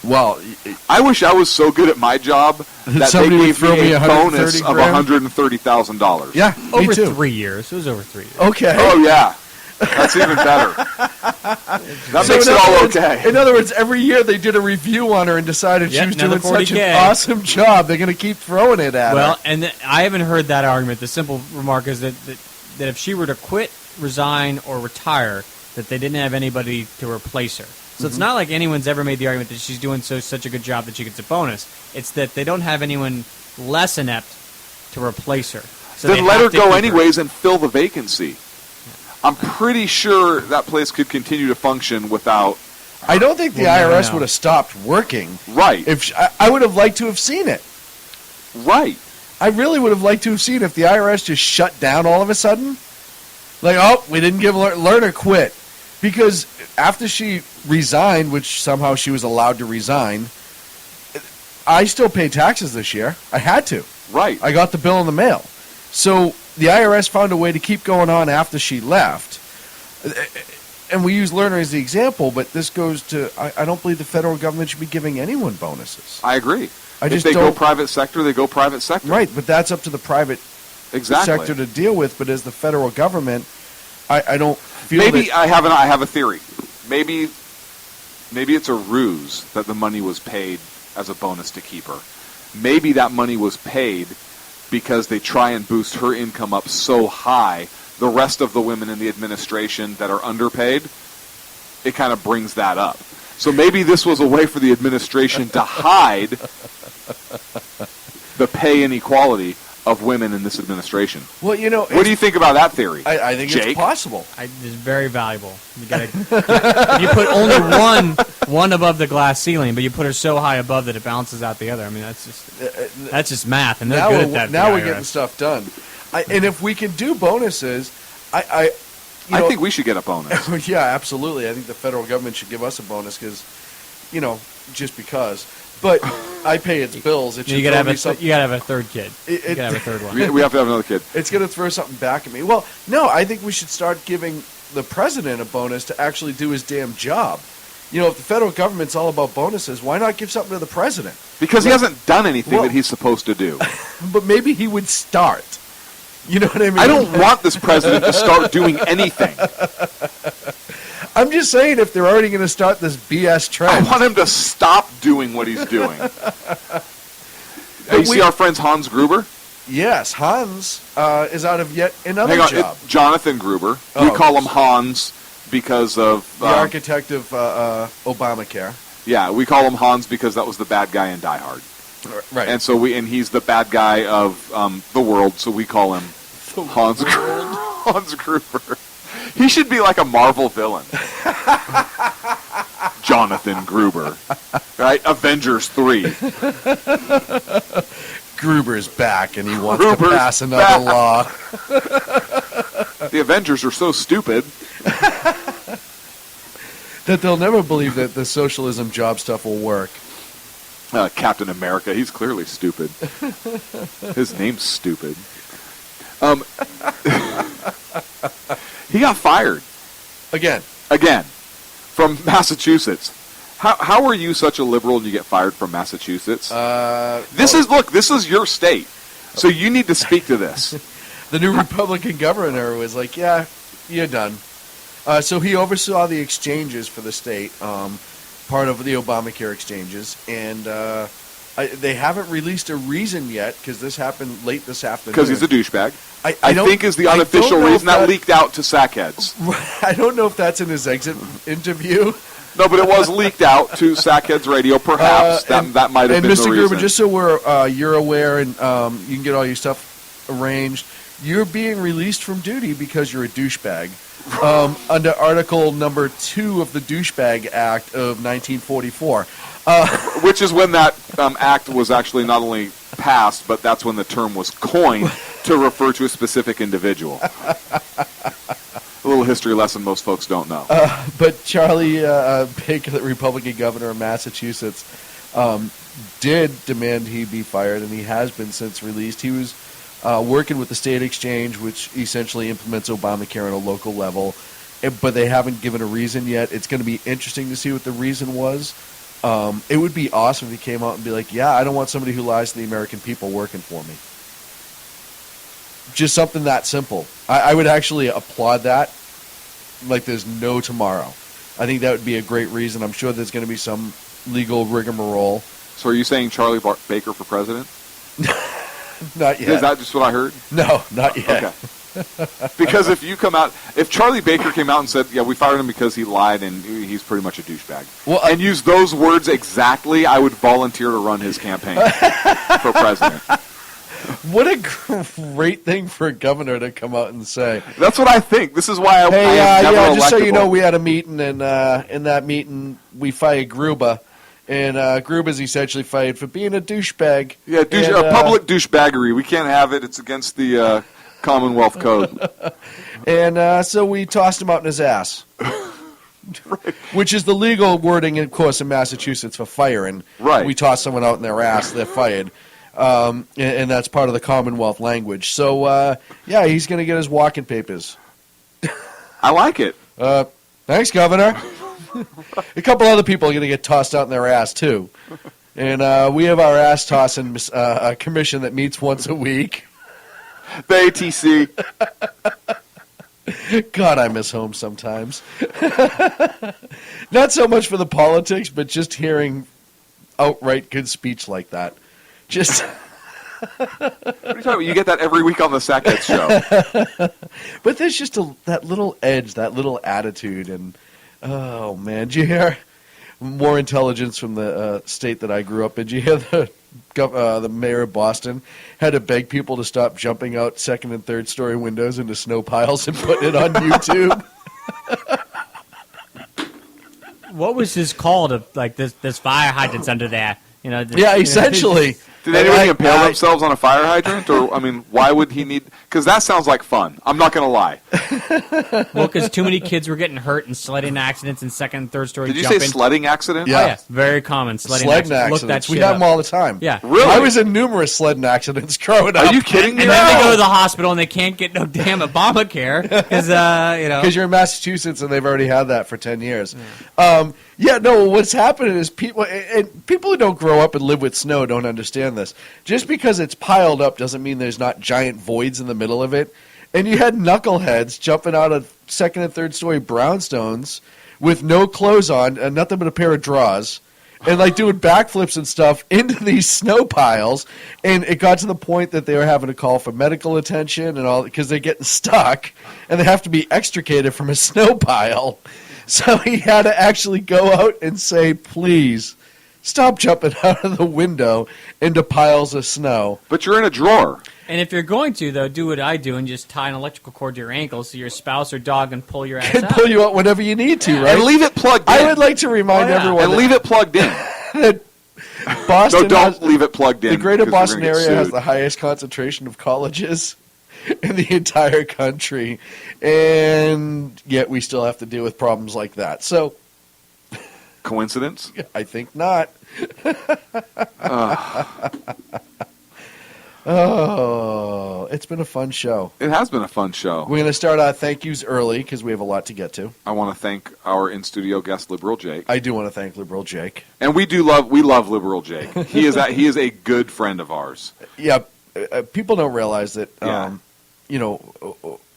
Well, I wish I was so good at my job that they gave me a bonus of $130,000. Yeah, over 3 years. It was over 3 years. Okay. Oh, yeah. That's even better. That makes it all okay. In other words, every year they did a review on her and decided she was doing such an awesome job. They're going to keep throwing it at her. Well, and I haven't heard that argument. The simple remark is that if she were to quit, resign, or retire, that they didn't have anybody to replace her. So it's not like anyone's ever made the argument that she's doing such a good job that she gets a bonus. It's that they don't have anyone less inept to replace her. So then let her go anyways and fill the vacancy. I'm pretty sure that place could continue to function without... I don't think the IRS would have stopped working. Right. If I would have liked to have seen it. Right. I really would have liked to have seen if the IRS just shut down all of a sudden. Like, oh, we didn't give Lerner quit. Because after she resigned, which somehow she was allowed to resign, I still pay taxes this year. I had to. Right. I got the bill in the mail. So the IRS found a way to keep going on after she left. And we use Lerner as the example, but this goes to, I don't believe the federal government should be giving anyone bonuses. I agree. If they go private sector, they go private sector. Right, but that's up to the private sector to deal with. But as the federal government, I don't feel Maybe I have a theory. Maybe it's a ruse that the money was paid as a bonus to keep her. Maybe that money was paid because they try and boost her income up so high, the rest of the women in the administration that are underpaid, it kind of brings that up. So maybe this was a way for the administration to hide the pay inequality of women in this administration. Well, what do you think about that theory? I think Jake? it's possible. It's very valuable. You put only one above the glass ceiling, but you put her so high above that it balances out the other. I mean, that's just math, and they're good at that. Now we're getting stuff done. And if we can do bonuses, I think we should get a bonus. Yeah, absolutely. I think the federal government should give us a bonus because, just because. But I pay its bills. It should you gotta have a third kid. You gotta have a third one. We have to have another kid. It's going to throw something back at me. Well, no, I think we should start giving the president a bonus to actually do his damn job. If the federal government's all about bonuses, why not give something to the president? Because he hasn't done anything that he's supposed to do. But maybe he would start. You know what I mean? I don't want this president to start doing anything. I'm just saying, if they're already going to start this BS trend, I want him to stop doing what he's doing. Hey, you see our friends Hans Gruber? Yes, Hans is out of yet another job. It's Jonathan Gruber. We call him Hans because of the architect of Obamacare. Yeah, we call him Hans because that was the bad guy in Die Hard. Right. And so he's the bad guy of the world, so we call him Hans Gruber. He should be like a Marvel villain. Jonathan Gruber. Right? Avengers 3. Gruber's back and he wants to pass another law. The Avengers are so stupid that they'll never believe that the socialism job stuff will work. Captain America, he's clearly stupid. His name's stupid. He got fired. Again. From Massachusetts. How are you such a liberal and you get fired from Massachusetts? This is your state. So you need to speak to this. The new Republican governor was like, yeah, you're done. So he oversaw the exchanges for the state, part of the Obamacare exchanges, and they haven't released a reason yet because this happened late this afternoon. Because he's a douchebag. I think is the unofficial reason that leaked out to Sackheads. I don't know if that's in his exit interview. No, but it was leaked out to Sackheads Radio. Perhaps that might have been the reason. And Mr. Gruber, just so you're aware and you can get all your stuff arranged, you're being released from duty because you're a douchebag. Under Article Number 2 of the Douchebag Act of 1944. Which is when that act was actually not only passed, but that's when the term was coined to refer to a specific individual. A little history lesson most folks don't know. But Charlie Baker, the Republican governor of Massachusetts, did demand he be fired, and he has been since released. He was working with the state exchange, which essentially implements Obamacare on a local level, but they haven't given a reason yet. It's going to be interesting to see what the reason was. It would be awesome if he came out and be like, yeah, I don't want somebody who lies to the American people working for me. Just something that simple. I would actually applaud that like there's no tomorrow. I think that would be a great reason. I'm sure there's going to be some legal rigmarole. So are you saying Charlie Baker for president? Not yet. Is that just what I heard? No, not yet. Okay. Because if Charlie Baker came out and said, yeah, we fired him because he lied and he's pretty much a douchebag, and used those words exactly, I would volunteer to run his campaign for president. What a great thing for a governor to come out and say. That's what I think. This is why I am never electable. Just so you know, we had a meeting, and in that meeting, we fired Gruber. And Gruber's essentially fired for being a douchebag. Yeah, a public douchebaggery. We can't have it. It's against the Commonwealth Code. And so we tossed him out in his ass. Right. Which is the legal wording, of course, in Massachusetts for firing. Right. We toss someone out in their ass, they're fired. And that's part of the Commonwealth language. So, yeah, he's going to get his walking papers. I like it. Thanks, Governor. A couple other people are going to get tossed out in their ass, too. And we have our ass tossing commission that meets once a week. The ATC. God, I miss home sometimes. Not so much for the politics, but just hearing outright good speech like that. Just. What are you talking about? You get that every week on the Sackhead show. But there's just that little edge, that little attitude, and oh man, did you hear more intelligence from the state that I grew up in? Did you hear the mayor of Boston had to beg people to stop jumping out second and third story windows into snow piles and putting it on YouTube? What was his call to like this fire hydrant's under there? You know. Yeah, essentially. Did anybody impale themselves on a fire hydrant? Or, I mean, why would he need... Because that sounds like fun. I'm not going to lie. Well, because too many kids were getting hurt in sledding accidents in second and third story Did you jumping. say sledding accidents? Yeah. Oh, yeah. Very common. Sledding accidents. Look that shit We have up. them all the time. Yeah. Really? I was in numerous sledding accidents growing up. Are you kidding me? And then they go to the hospital and they can't get no damn Obamacare because, Because you're in Massachusetts and they've already had that for 10 years. Yeah, no, what's happening is people who don't grow up and live with snow don't understand this. Just because it's piled up doesn't mean there's not giant voids in the middle of it. And you had knuckleheads jumping out of second and third story brownstones with no clothes on and nothing but a pair of drawers and like doing backflips and stuff into these snow piles. And it got to the point that they were having to call for medical attention and all because they're getting stuck and they have to be extricated from a snow pile. So he had to actually go out and say, please, stop jumping out of the window into piles of snow. But you're in a drawer. And if you're going to, though, do what I do and just tie an electrical cord to your ankle so your spouse or dog can pull your ass out. Can pull you out whenever you need to, right? And leave it plugged in. I would like to remind everyone. And leave it plugged in. That Boston no, don't leave it plugged in. The greater because Boston we're gonna get area has sued. the highest concentration of colleges in the entire country, and yet we still have to deal with problems like that. So, coincidence? I think not. Oh, it's been a fun show. It has been a fun show. We're going to start our thank yous early because we have a lot to get to. I want to thank our in-studio guest, Liberal Jake. I do want to thank Liberal Jake. And we love Liberal Jake. He is a good friend of ours. Yeah, people don't realize that, Yeah.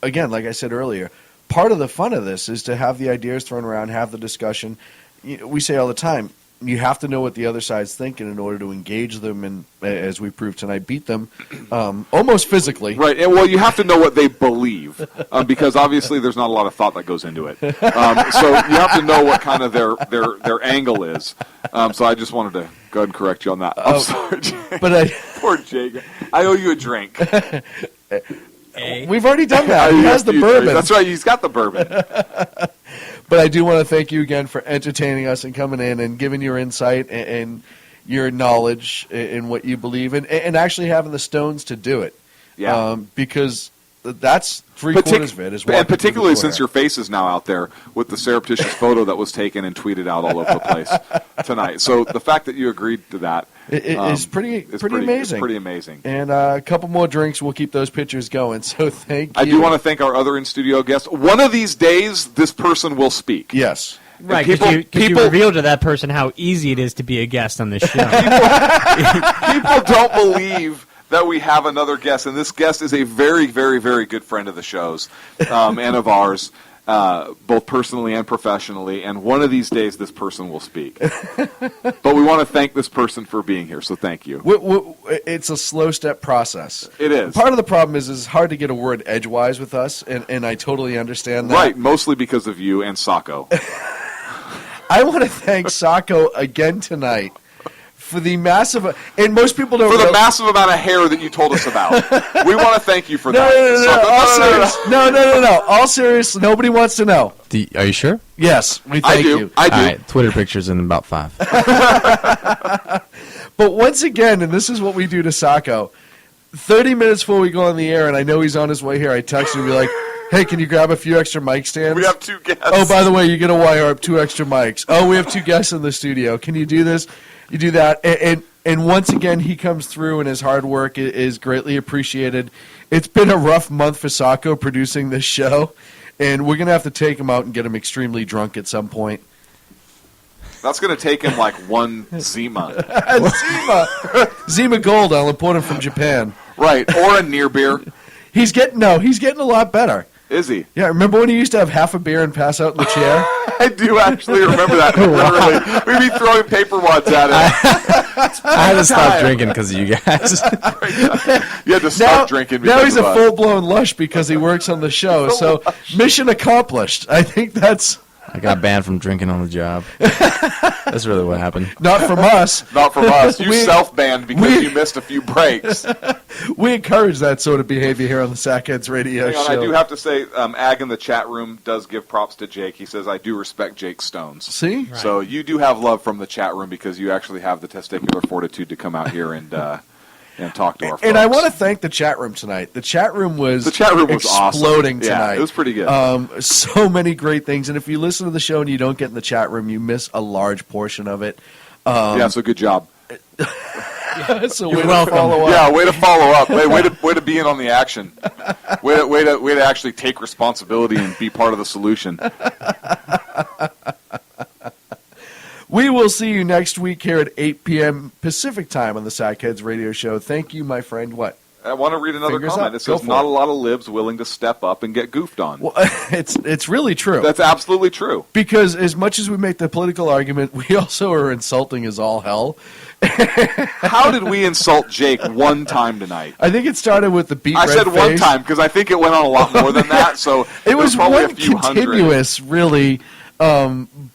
Again, like I said earlier, part of the fun of this is to have the ideas thrown around, have the discussion. We say all the time, you have to know what the other side's thinking in order to engage them and, as we proved tonight, beat them almost physically. Right. And, well, you have to know what they believe because obviously there's not a lot of thought that goes into it. So you have to know what kind of their angle is. So I just wanted to go ahead and correct you on that. I'm sorry, Jake. But Poor Jake. I owe you a drink. We've already done that. He has the bourbon. That's right. He's got the bourbon. But I do want to thank you again for entertaining us and coming in and giving your insight and your knowledge in what you believe in and actually having the stones to do it. Yeah. Because that's three-quarters of it. And particularly since your face is now out there with the surreptitious photo that was taken and tweeted out all over the place tonight. So the fact that you agreed to that is pretty amazing. It's pretty amazing. And a couple more drinks, we'll keep those pictures going. So thank you. I do want to thank our other in-studio guest. One of these days, this person will speak. Yes. Right, because you reveal to that person how easy it is to be a guest on this show. People don't believe that we have another guest, and this guest is a very, very, very good friend of the show's and of ours, both personally and professionally, and one of these days this person will speak. But we want to thank this person for being here, so thank you. It's a slow step process. It is. Part of the problem is it's hard to get a word edgewise with us, and I totally understand that. Right, mostly because of you and Sacco. I want to thank Sacco again tonight for the massive, and most people don't. For the massive amount of hair that you told us about. We want to thank you for that. No. All serious. Nobody wants to know. Are you sure? Yes, we thank you. I do. All right, Twitter pictures in about 5. But once again, and this is what we do to Sacco, 30 minutes before we go on the air, and I know he's on his way here, I text him and be like, hey, can you grab a few extra mic stands? We have 2 guests. Oh, by the way, you're going to wire up 2 extra mics. Oh, we have 2 guests in the studio. Can you do this? You do that. And once again, he comes through, and his hard work is greatly appreciated. It's been a rough month for Sacco producing this show, and we're going to have to take him out and get him extremely drunk at some point. That's going to take him like 1 Zima. Zima Gold. I'll import him from Japan. Right, or a near beer. He's getting a lot better. Is he? Yeah, remember when he used to have half a beer and pass out in the chair? I do actually remember that. Literally, we'd be throwing paper wads at him. I had to stop drinking because of you guys. You had to start drinking because now he's of a us. full-blown lush because he works on the show. So mission accomplished. I think that's... I got banned from drinking on the job. That's really what happened. Not from us. Not from us. You self-banned because you missed a few breaks. We encourage that sort of behavior here on the Sackheads Radio Hang on, Show. I do have to say, Ag in the chat room does give props to Jake. He says, I do respect Jake's stones. See? So you do have love from the chat room because you actually have the testicular fortitude to come out here and talk to our folks. And I want to thank the chat room tonight. The chat room was exploding awesome. tonight. Yeah, it was pretty good. So many great things. And if you listen to the show and you don't get in the chat room, you miss a large portion of it. So good job. So way to follow up. Yeah, way to follow up. Way to be in on the action. Way to actually take responsibility and be part of the solution. We will see you next week here at 8 p.m. Pacific time on the Sackheads Radio Show. Thank you, my friend. What? I want to read another Fingers comment. up. It says, Go for not it. a lot of libs willing to step up and get goofed on. Well, it's really true. That's absolutely true. Because as much as we make the political argument, we also are insulting as all hell. How did we insult Jake one time tonight? I think it started with the beat I red said one face. time because I think it went on a lot more than that. So It was probably one a few continuous, really.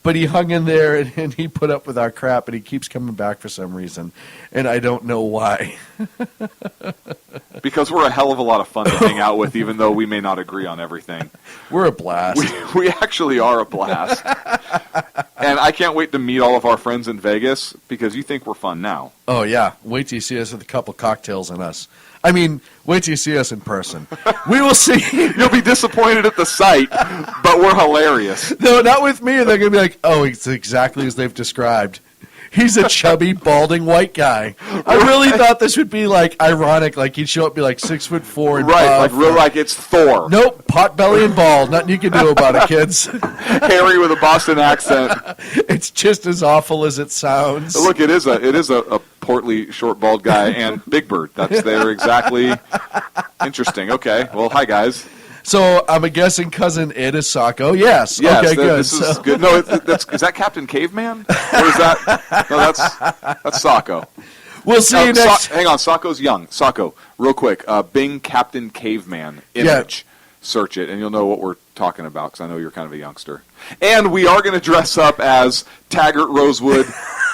But he hung in there and he put up with our crap, and he keeps coming back for some reason, and I don't know why. Because we're a hell of a lot of fun to hang out with, even though we may not agree on everything. We're a blast. We actually are a blast. And I can't wait to meet all of our friends in Vegas because you think we're fun now. Oh, yeah. Wait till you see us with a couple cocktails in us. I mean, wait till you see us in person. We will see. You'll be disappointed at the sight, but we're hilarious. No, not with me. They're going to be like, oh, it's exactly as they've described. He's a chubby, balding white guy. I really thought this would be like ironic, like he'd show up, be like 6'4" and Right, buff, like real, like it's Thor. Nope, pot belly and bald. Nothing you can do about it, kids. Harry with a Boston accent. It's just as awful as it sounds. Look, it is a portly, short, bald guy and Big Bird. They're exactly interesting. Okay, well, hi guys. So I'm guessing cousin Ed is Sacco. Yes. Okay, good. This is good. No, is that Captain Caveman? Or is that? No, that's Sacco. We'll see you next. Hang on, Sacco's young. Sacco, real quick. Bing Captain Caveman image. Yeah. Search it, and you'll know what we're talking about, because I know you're kind of a youngster. And we are going to dress up as Taggart Rosewood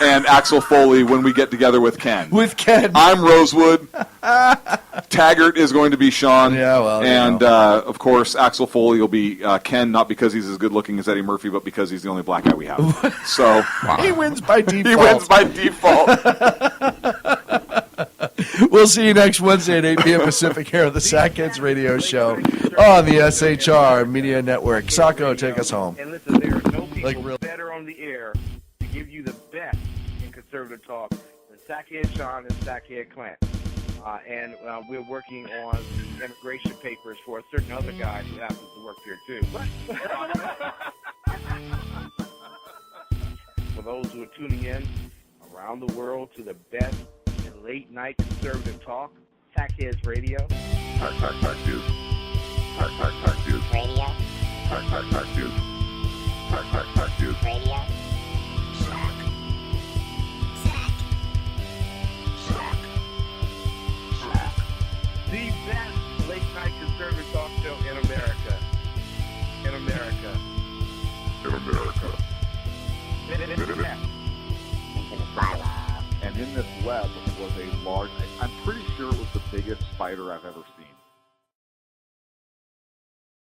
and Axel Foley when we get together with Ken. With Ken. I'm Rosewood. Taggart is going to be Sean. Yeah, well, and, of course, Axel Foley will be Ken, not because he's as good looking as Eddie Murphy, but because he's the only black guy we have. So He wins by default. He wins by default. We'll see you next Wednesday at 8 p.m. Pacific here on the Sackheads Radio Show on the SHR Media Network. Sacco, take us home. And listen, there are no people better on the air to give you the best in conservative talk than Sackhead Sean and Sackhead Clint. And we're working on the immigration papers for a certain other guy who happens to work there too. For those who are tuning in around the world to the best in late night conservative talk, Sackheads Radio. Talk news. Talk news. Radio. Talk news. Talk news. Radio. The best late night conservative talk show in America. In America. In America. And in this web was a large, I'm pretty sure it was the biggest spider I've ever seen.